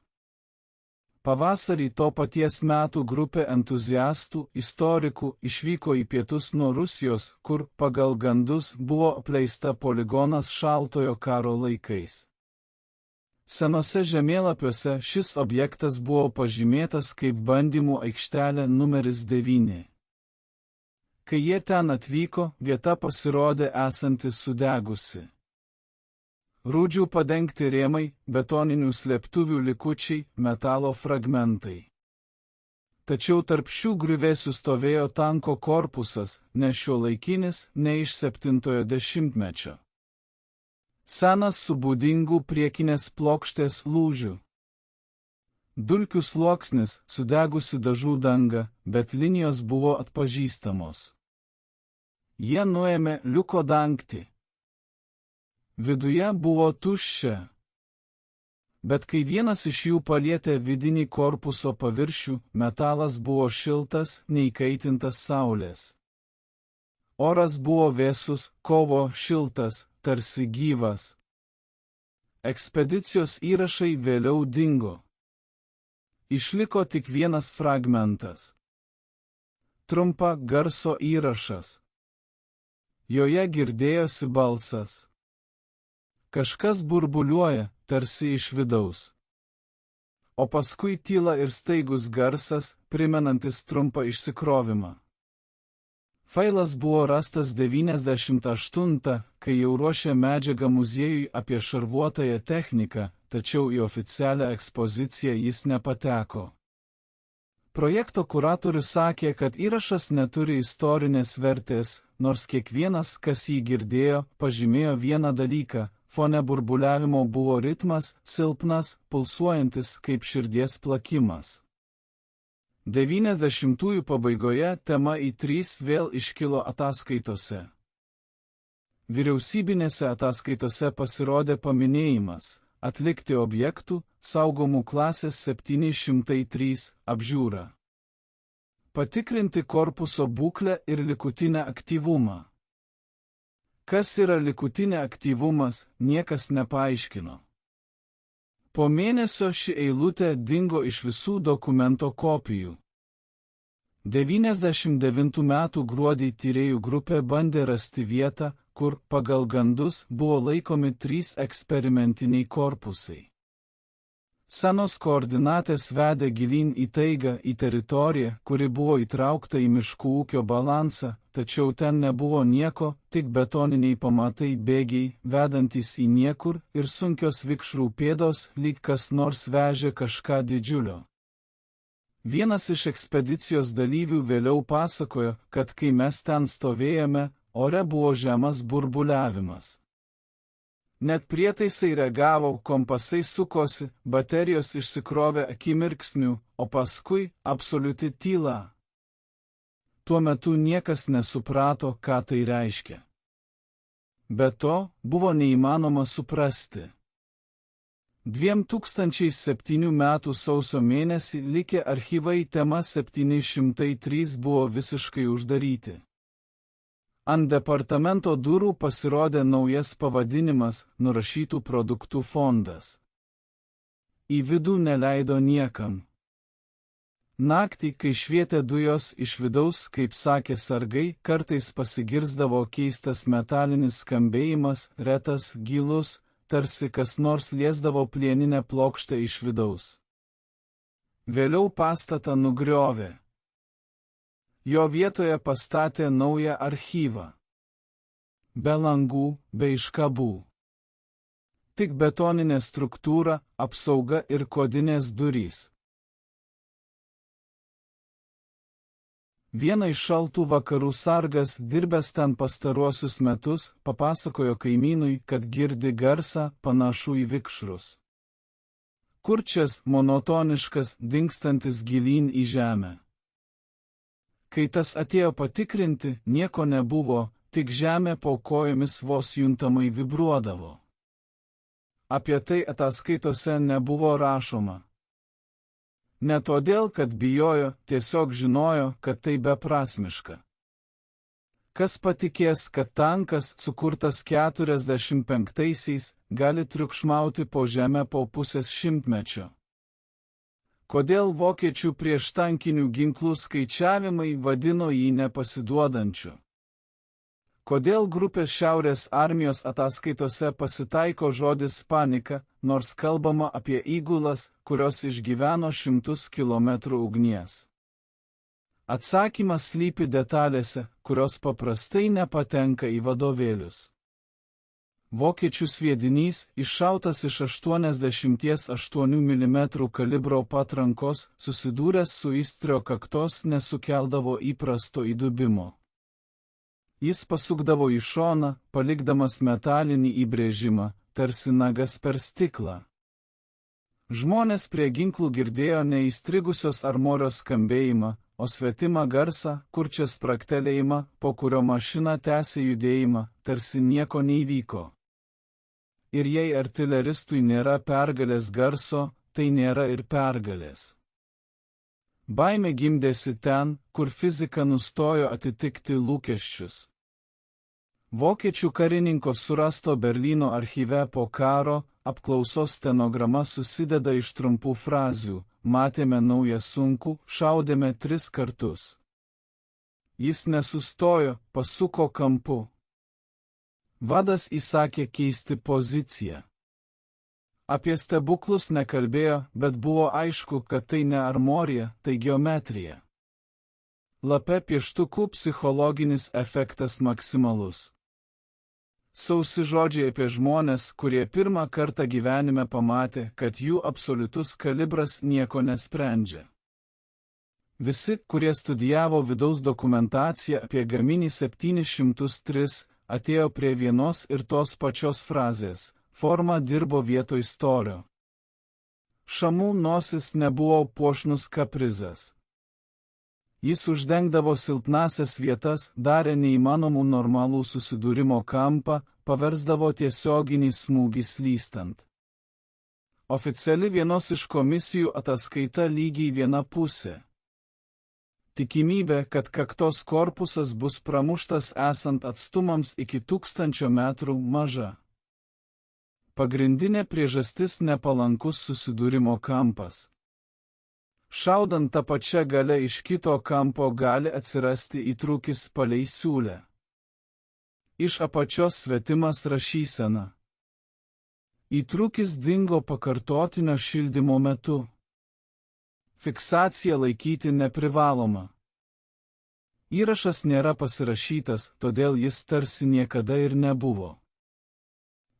Pavasarį to paties metų grupė entuziastų, istorikų išvyko į pietus nuo Rusijos, kur, pagal gandus, buvo apleista poligonas šaltojo karo laikais. Senose žemėlapiuose šis objektas buvo pažymėtas kaip bandymų aikštelė numeris 9. Kai jie ten atvyko, vieta pasirodė esanti sudegusi. Rūdžių padengti rėmai, betoninių slėptuvių likučiai, metalo fragmentai. Tačiau tarp šių griuvėsių stovėjo tanko korpusas, ne šiuolaikinis, ne iš 7-ojo dešimtmečio. Senas su būdingu priekinės plokštės lūžiu. Dulkių sluoksnis, sudegusi dažų danga, bet linijos buvo atpažįstamos. Jie nuėmė liuko dangtį. Viduje buvo tuščia. Bet kai vienas iš jų palietė vidinį korpuso paviršių, metalas buvo šiltas, neįkaitintas saulės. Oras buvo vėsus, kovo šiltas, tarsi gyvas. Ekspedicijos įrašai vėliau dingo. Išliko tik vienas fragmentas. Trumpa garso įrašas. Joje girdėjosi balsas. Kažkas burbuliuoja, tarsi iš vidaus. O paskui tyla ir staigus garsas, primenantis trumpą išsikrovimą. Failas buvo rastas 98, kai jau ruošė medžiagą muziejui apie šarvuotąją techniką, tačiau į oficialią ekspoziciją jis nepateko. Projekto kuratorius sakė, kad įrašas neturi istorinės vertės, nors kiekvienas, kas jį girdėjo, pažymėjo vieną dalyką – fone burbuliavimo buvo ritmas, silpnas, pulsuojantis kaip širdies plakimas. 90-ųjų pabaigoje tema I3 vėl iškilo ataskaitose. Vyriausybinėse ataskaitose pasirodė paminėjimas – atlikti objektų, saugomų klasės 703 apžiūrą. Patikrinti korpuso būklę ir likutinę aktyvumą. Kas yra likutinė aktyvumas, niekas nepaaiškino. Po mėnesio ši eilutė dingo iš visų dokumento kopijų. 99 metų gruodį tyrėjų grupė bandė rasti vietą, kur, pagal gandus, buvo laikomi 3 eksperimentiniai korpusai. Senos koordinatės vedė gilyn į taigą, į teritoriją, kuri buvo įtraukta į miškų ūkio balansą, tačiau ten nebuvo nieko, tik betoniniai pamatai bėgiai, vedantys į niekur ir sunkios vikšrų pėdos, lyg kas nors vežė kažką didžiulio. Vienas iš ekspedicijos dalyvių vėliau pasakojo, kad kai mes ten stovėjome, ore buvo žemas burbuliavimas. Net prietaisai reagavo, kompasai sukosi, baterijos išsikrovė akimirksniu, o paskui absoliuti tyla. Tuo metu niekas nesuprato, ką tai reiškia. Be to, buvo neįmanoma suprasti. 2007 metų sausio mėnesį likę archyvai tema 703 buvo visiškai uždaryti. Ant departamento durų pasirodė naujas pavadinimas – nurašytų produktų fondas. Į vidų neleido niekam. Naktį, kai švietė dujos iš vidaus, kaip sakė sargai, kartais pasigirsdavo keistas metalinis skambėjimas, retas, gilus, tarsi kas nors liesdavo plieninę plokštę iš vidaus. Vėliau pastatą nugriovė. Jo vietoje pastatė naują archyvą. Be langų, be iškabų. Tik betoninė struktūra, apsauga ir kodinės durys. Vieną iš šaltų vakarų sargas, dirbęs ten pastaruosius metus, papasakojo kaimynui, kad girdi garsą panašų į vikšrus. Kurčias, monotoniškas, dingstantis gilyn į žemę. Kai tas atėjo patikrinti, nieko nebuvo, tik žemė po kojomis vos juntamai vibruodavo. Apie tai ataskaitose nebuvo rašoma. Ne todėl, kad bijojo, tiesiog žinojo, kad tai beprasmiška. Kas patikės, kad tankas, sukurtas 45-aisiais, gali triukšmauti po žemę po pusės šimtmečio? Kodėl vokiečių prieštankinių ginklų skaičiavimai vadino jį nepasiduodančiu? Kodėl grupės Šiaurės armijos ataskaitose pasitaiko žodis panika, nors kalbama apie įgulas, kurios išgyveno 100 kilometrų ugnies? Atsakymas slypi detalėse, kurios paprastai nepatenka į vadovėlius. Vokiečių sviedinys, iššautas iš 88 mm kalibro patrankos, susidūręs su įstrio kaktos nesukeldavo įprasto įdubimo. Jis pasukdavo į šoną, palikdamas metalinį įbrėžimą, tarsi nagas per stiklą. Žmonės prie ginklų girdėjo neįstrigusios armorios skambėjimą, o svetimą garsą, kurčią spraktelėjimą, po kurio mašina tęsė judėjimą, tarsi nieko neįvyko. Ir jei artileristui nėra pergalės garso, tai nėra ir pergalės. Baimė gimdėsi ten, kur fizika nustojo atitikti lūkesčius. Vokiečių karininko surasto Berlyno archyve po karo apklausos stenograma susideda iš trumpų frazių: matėme naują sunkų, šaudėme 3 kartus. Jis nesustojo, pasuko kampu. Vadas įsakė keisti poziciją. Apie stebuklus nekalbėjo, bet buvo aišku, kad tai ne armorija, tai geometrija. Lape pieštukų psichologinis efektas maksimalus. Sausi žodžiai apie žmones, kurie pirmą kartą gyvenime pamatė, kad jų absoliutus kalibras nieko nesprendžia. Visi, kurie studijavo vidaus dokumentaciją apie gaminį 703, atėjo prie vienos ir tos pačios frazės – forma dirbo vietoj storio. Šamų nosis nebuvo puošnus kaprizas. Jis uždengdavo silpnasias vietas, darė neįmanomų normalų susidūrimo kampą, paversdavo tiesioginį smūgį slystant. Oficiali vienos iš komisijų ataskaita lygiai viena pusė. Tikimybė, kad kaktos korpusas bus pramuštas esant atstumams iki 1000 metrų maža. Pagrindinė priežastis nepalankus susidūrimo kampas. Šaudant tą pačią galę iš kito kampo gali atsirasti įtrūkis palei siūlę. Iš apačios svetimas rašysena. Įtrūkis dingo pakartotinio šildymo metu. Fiksacija laikyti neprivaloma. Įrašas nėra pasirašytas, todėl jis tarsi niekada ir nebuvo.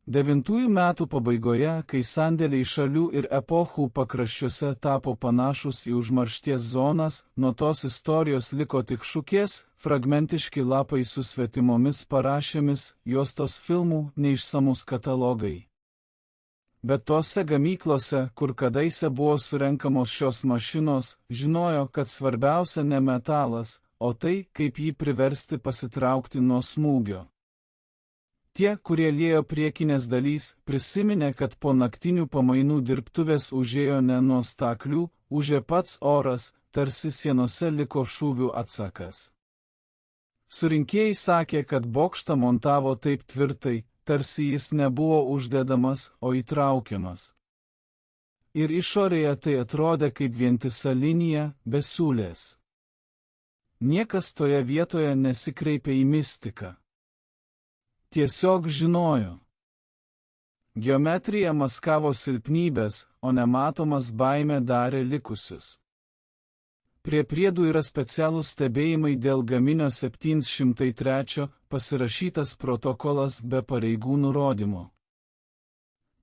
9 metų pabaigoje, kai sandėliai šalių ir epochų pakraščiuose tapo panašus į užmaršties zonas, nuo tos istorijos liko tik šukės, fragmentiški lapai su svetimomis parašėmis, juostos filmų, neišsamus katalogai. Bet tose gamyklose, kur kadaise buvo surenkamos šios mašinos, žinojo, kad svarbiausia ne metalas, o tai, kaip jį priversti pasitraukti nuo smūgio. Tie, kurie liejo priekinės dalys, prisiminė, kad po naktinių pamainų dirbtuvės užėjo ne nuo staklių, užė pats oras, tarsi sienose liko šūvių atsakas. Surinkėjai sakė, kad bokštą montavo taip tvirtai, tarsi jis nebuvo uždedamas, o įtraukiamas. Ir išorėje tai atrodė kaip vientisa linija, be siūlės. Niekas toje vietoje nesikreipė į mistiką. Tiesiog žinojo. Geometrija maskavo silpnybės, o nematomas baimė darė likusius. Prie priedų yra specialūs stebėjimai dėl gaminio 703 pasirašytas protokolas be pareigų nurodymo.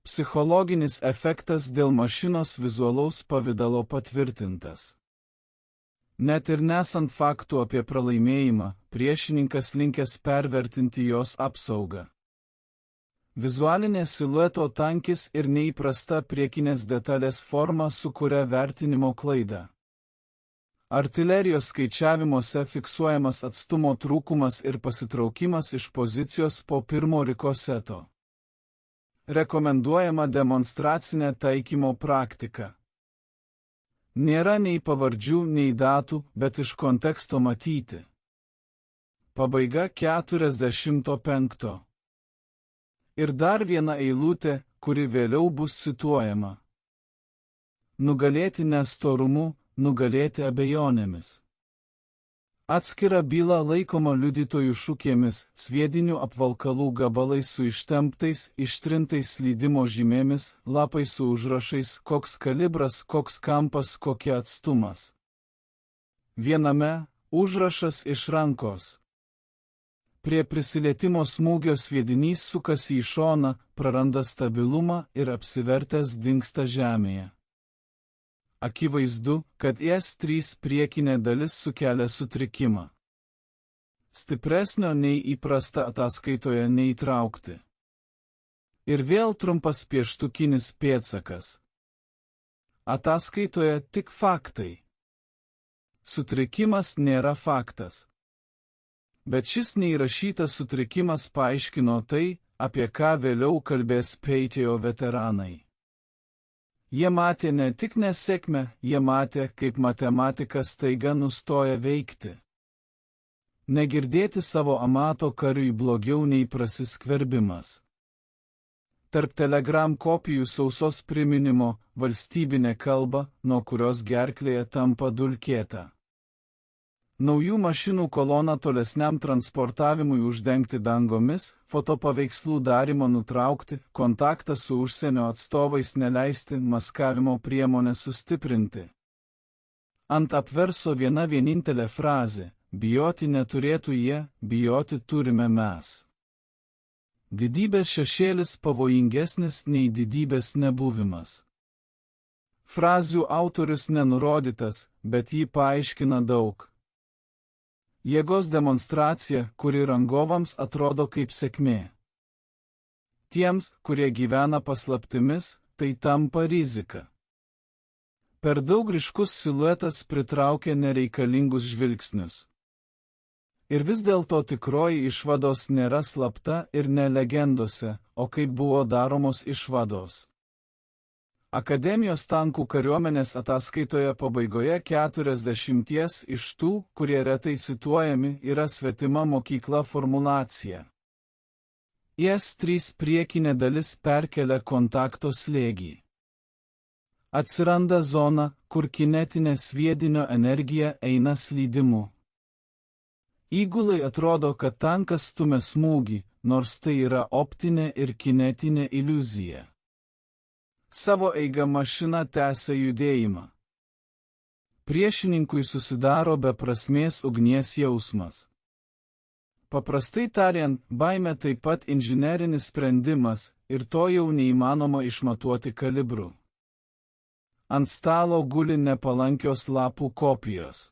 Psichologinis efektas dėl mašinos vizualaus pavidalo patvirtintas. Net ir nesant faktų apie pralaimėjimą, priešininkas linkęs pervertinti jos apsaugą. Vizualinė silueto tankis ir neįprasta priekinės detalės forma sukuria vertinimo klaidą. Artilerijos skaičiavimuose fiksuojamas atstumo trūkumas ir pasitraukimas iš pozicijos po pirmo rikoseto. Rekomenduojama demonstracinė taikymo praktika. Nėra nei pavardžių, nei datų, bet iš konteksto matyti. Pabaiga 45. Ir dar viena eilutė, kuri vėliau bus cituojama. Nugalėti nestorumu, nugalėti abejonėmis. Atskira byla laikoma liudytojų šūkėmis, sviedinių apvalkalų gabalais su ištemptais, ištrintais slydimo žymėmis, lapai su užrašais, koks kalibras, koks kampas, kokia atstumas. Viename – užrašas iš rankos. Prie prisilietimo smūgio sviedinys sukasi į šoną, praranda stabilumą ir apsivertęs dingsta žemėje. Akivaizdu, kad S3 priekinė dalis sukelia sutrikimą. Stipresnio nei įprasta ataskaitoje neįtraukti. Ir vėl trumpas pieštukinis pėdsakas. Ataskaitoje tik faktai. Sutrikimas nėra faktas. Bet šis neįrašytas sutrikimas paaiškino tai, apie ką vėliau kalbės Peitėjo veteranai. Jie matė ne tik nesėkmę, jie matė, kaip matematika staiga nustoja veikti. Negirdėti savo amato kariui blogiau nei prasiskverbimas. Tarp telegram kopijų sausos priminimo valstybinė kalba, nuo kurios gerklėje tampa dulkėta. Naujų mašinų koloną tolesniam transportavimui uždengti dangomis, fotopaveikslų darymo nutraukti, kontaktą su užsienio atstovais neleisti, maskavimo priemonę sustiprinti. Ant apverso viena vienintelė frazė – bijoti neturėtų jie, bijoti turime mes. Didybės šešėlis pavojingesnis nei didybės nebuvimas. Frazių autorius nenurodytas, bet jį paaiškina daug. Jėgos demonstracija, kuri rangovams atrodo kaip sėkmė. Tiems, kurie gyvena paslaptimis, tai tampa rizika. Per daug ryškus siluetas pritraukia nereikalingus žvilgsnius. Ir vis dėlto tikroji išvados nėra slapta ir ne legendose, o kaip buvo daromos išvados. Akademijos tankų kariuomenės ataskaitoje pabaigoje 40 iš tų, kurie retai cituojami, yra svetima mokykla formulacija. IS-3 priekinė dalis perkelia kontakto slėgį. Atsiranda zona, kur kinetinė sviedinio energija eina slydimu. Įgulai atrodo, kad tankas stumia smūgį, nors tai yra optinė ir kinetinė iliuzija. Savo eigą mašina tęsia judėjimą. Priešininkui susidaro beprasmės ugnies jausmas. Paprastai tariant, baimė taip pat inžinerinis sprendimas ir to jau neįmanoma išmatuoti kalibru. Ant stalo guli nepalankios lapų kopijos.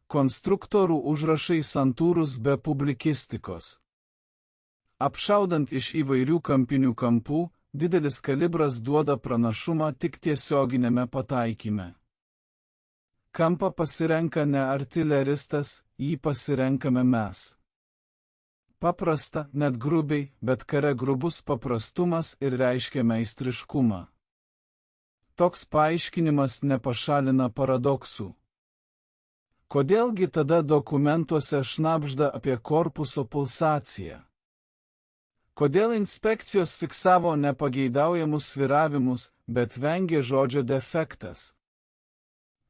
Konstruktorų užrašai santūrus be publicistikos. Apšaudant iš įvairių kampinių kampų, didelis kalibras duoda pranašumą tik tiesioginėme pataikyme. Kampą pasirenka ne artileristas, jį pasirenkame mes. Paprasta, net grubiai, bet kare grubus paprastumas ir reiškia meistriškumą. Toks paaiškinimas nepašalina paradoksų. Kodėlgi tada dokumentuose šnabžda apie korpuso pulsaciją? Kodėl inspekcijos fiksavo nepageidaujamus svyravimus, bet vengė žodžio defektas?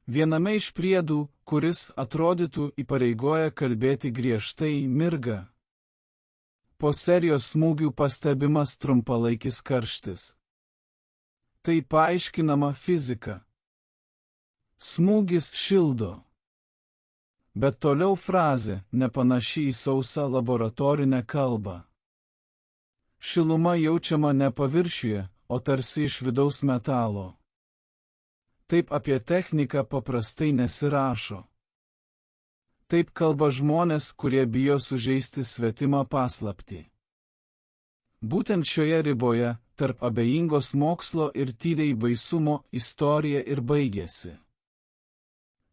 Viename iš priedų, kuris, atrodytų, įpareigoja kalbėti griežtai, mirga. Po serijos smūgių pastebimas trumpalaikis karštis. Tai paaiškinama fizika. Smūgis šildo. Bet toliau frazė, nepanaši į sausą laboratorinę kalbą. Šiluma jaučiama ne paviršiuje, o tarsi iš vidaus metalo. Taip apie techniką paprastai nesirašo. Taip kalba žmonės, kurie bijo sužeisti svetimą paslaptį. Būtent šioje riboje, tarp abejingos mokslo ir tyliai baisumo, istorija ir baigėsi.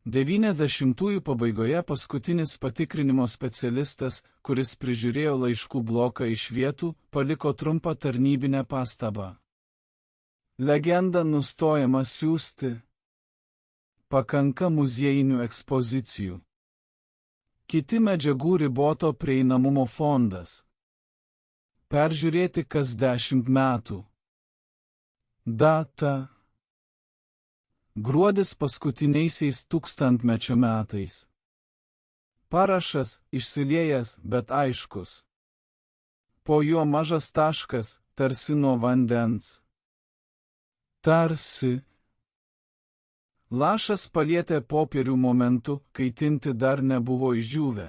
90-ųjų pabaigoje paskutinis patikrinimo specialistas, kuris prižiūrėjo laiškų bloką iš vietų, paliko trumpą tarnybinę pastabą. Legenda nustojama siųsti. Pakanka muziejinių ekspozicijų. Kiti medžiagų riboto prieinamumo fondas. Peržiūrėti kas 10 metų. Data. Gruodis paskutiniaisiais 1000-mečio metais. Parašas išsiliejęs, bet aiškus. Po juo mažas taškas, tarsi nuo vandens. Tarsi. Lašas palietė popierių momentu, kai tinti dar nebuvo išdžiūvę.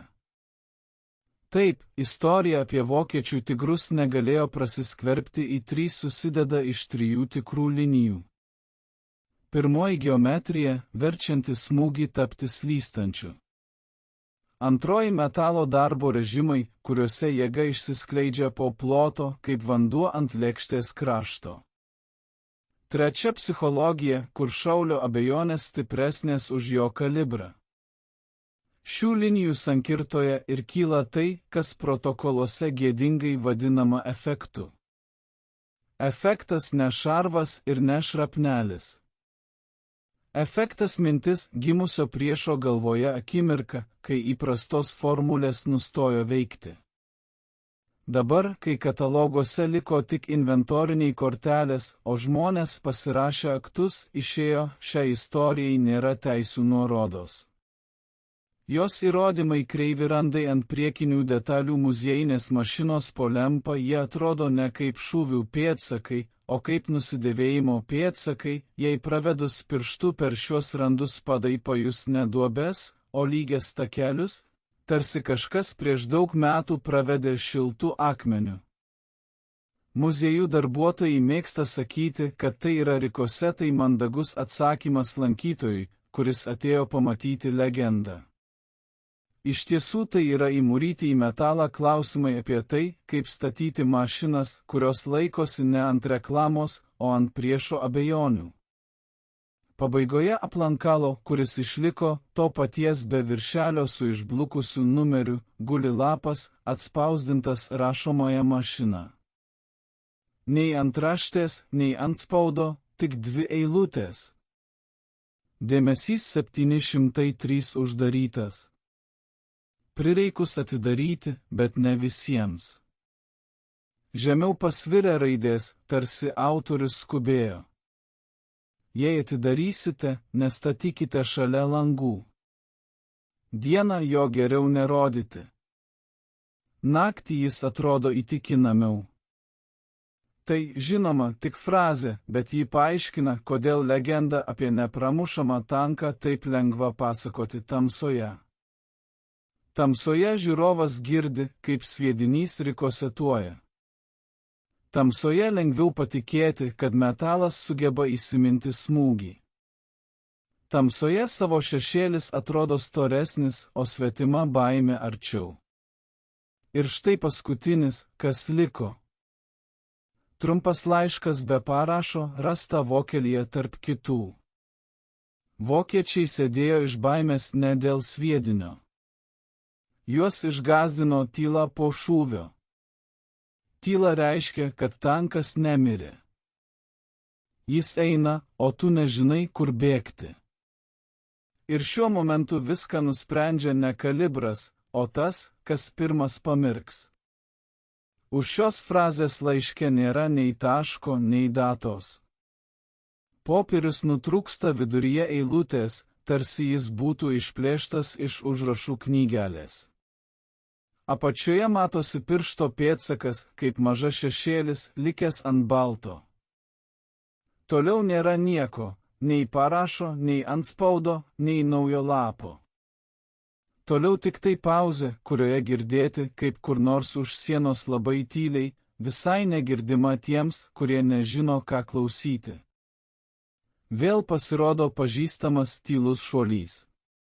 Taip, istorija apie vokiečių tigrus negalėjo prasiskverbti į 3 susideda iš 3 tikrų linijų. Pirmoji geometrija, verčianti smūgį tapti slystančiu. Antroji metalo darbo režimai, kuriuose jėga išsiskleidžia po ploto, kaip vanduo ant lėkštės krašto. Trečia psichologija, kur šaulio abejonės stipresnės už jo kalibrą. Šių linijų sankirtoje ir kyla tai, kas protokoluose gėdingai vadinama efektu. Efektas ne šarvas ir ne šrapnelis. Efektas mintis gimusio priešo galvoje akimirka, kai įprastos formulės nustojo veikti. Dabar, kai kataloguose liko tik inventoriniai kortelės, o žmonės pasirašę aktus, išėjo, šiai istorijai nėra teisių nuorodos. Jos įrodymai kreivi randai ant priekinių detalių muziejinės mašinos po lempa, jie atrodo ne kaip šūvių pėdsakai, o kaip nusidėvėjimo pėdsakai, jei pravedus pirštu per šiuos randus padai pajus ne duobes, o lygias takelius, tarsi kažkas prieš daug metų pravedė šiltų akmenių. Muziejų darbuotojai mėgsta sakyti, kad tai yra rikosetai mandagus atsakymas lankytojui, kuris atėjo pamatyti legendą. Iš tiesų tai yra įmūryti į metalą klausimai apie tai, kaip statyti mašinas, kurios laikosi ne ant reklamos, o ant priešo abejonių. Pabaigoje aplankalo, kuris išliko, to paties be viršelio su išblukusiu numeriu, guli lapas, atspausdintas rašomąją mašiną. Nei antraštės, nei antspaudo, tik 2 eilutės. Dėmesys 703 uždarytas. Prireikus atidaryti, bet ne visiems. Žemiau pasvirę raidės, tarsi autorius skubėjo. Jei atidarysite, nestatykite šalia langų. Dieną jo geriau nerodyti. Naktį jis atrodo įtikinamiau. Tai, žinoma, tik frazė, bet ji paaiškina, kodėl legenda apie nepramušamą tanką taip lengva pasakoti tamsoje. Tamsoje žiūrovas girdi, kaip sviedinys rikosetuoja. Tamsoje lengviau patikėti, kad metalas sugeba įsiminti smūgį. Tamsoje savo šešėlis atrodo storesnis, o svetima baimė arčiau. Ir štai paskutinis, kas liko. Trumpas laiškas be parašo, rasta vokelyje tarp kitų. Vokiečiai sėdėjo iš baimės ne dėl sviedinio. Juos išgąsdino tyla po šūvio. Tyla reiškia, kad tankas nemirė. Jis eina, o tu nežinai, kur bėgti. Ir šiuo momentu viską nusprendžia ne kalibras, o tas, kas pirmas pamirks. Už šios frazės laiške nėra nei taško, nei datos. Popierius nutrūksta viduryje eilutės, tarsi jis būtų išplėštas iš užrašų knygelės. Apačioje matosi piršto pėdsakas, kaip maža šešėlis, likęs ant balto. Toliau nėra nieko, nei parašo, nei antspaudo, nei naujo lapo. Toliau tik tai pauzė, kurioje girdėti, kaip kur nors už sienos labai tyliai, visai negirdima tiems, kurie nežino, ką klausyti. Vėl pasirodo pažįstamas tylus šuolys.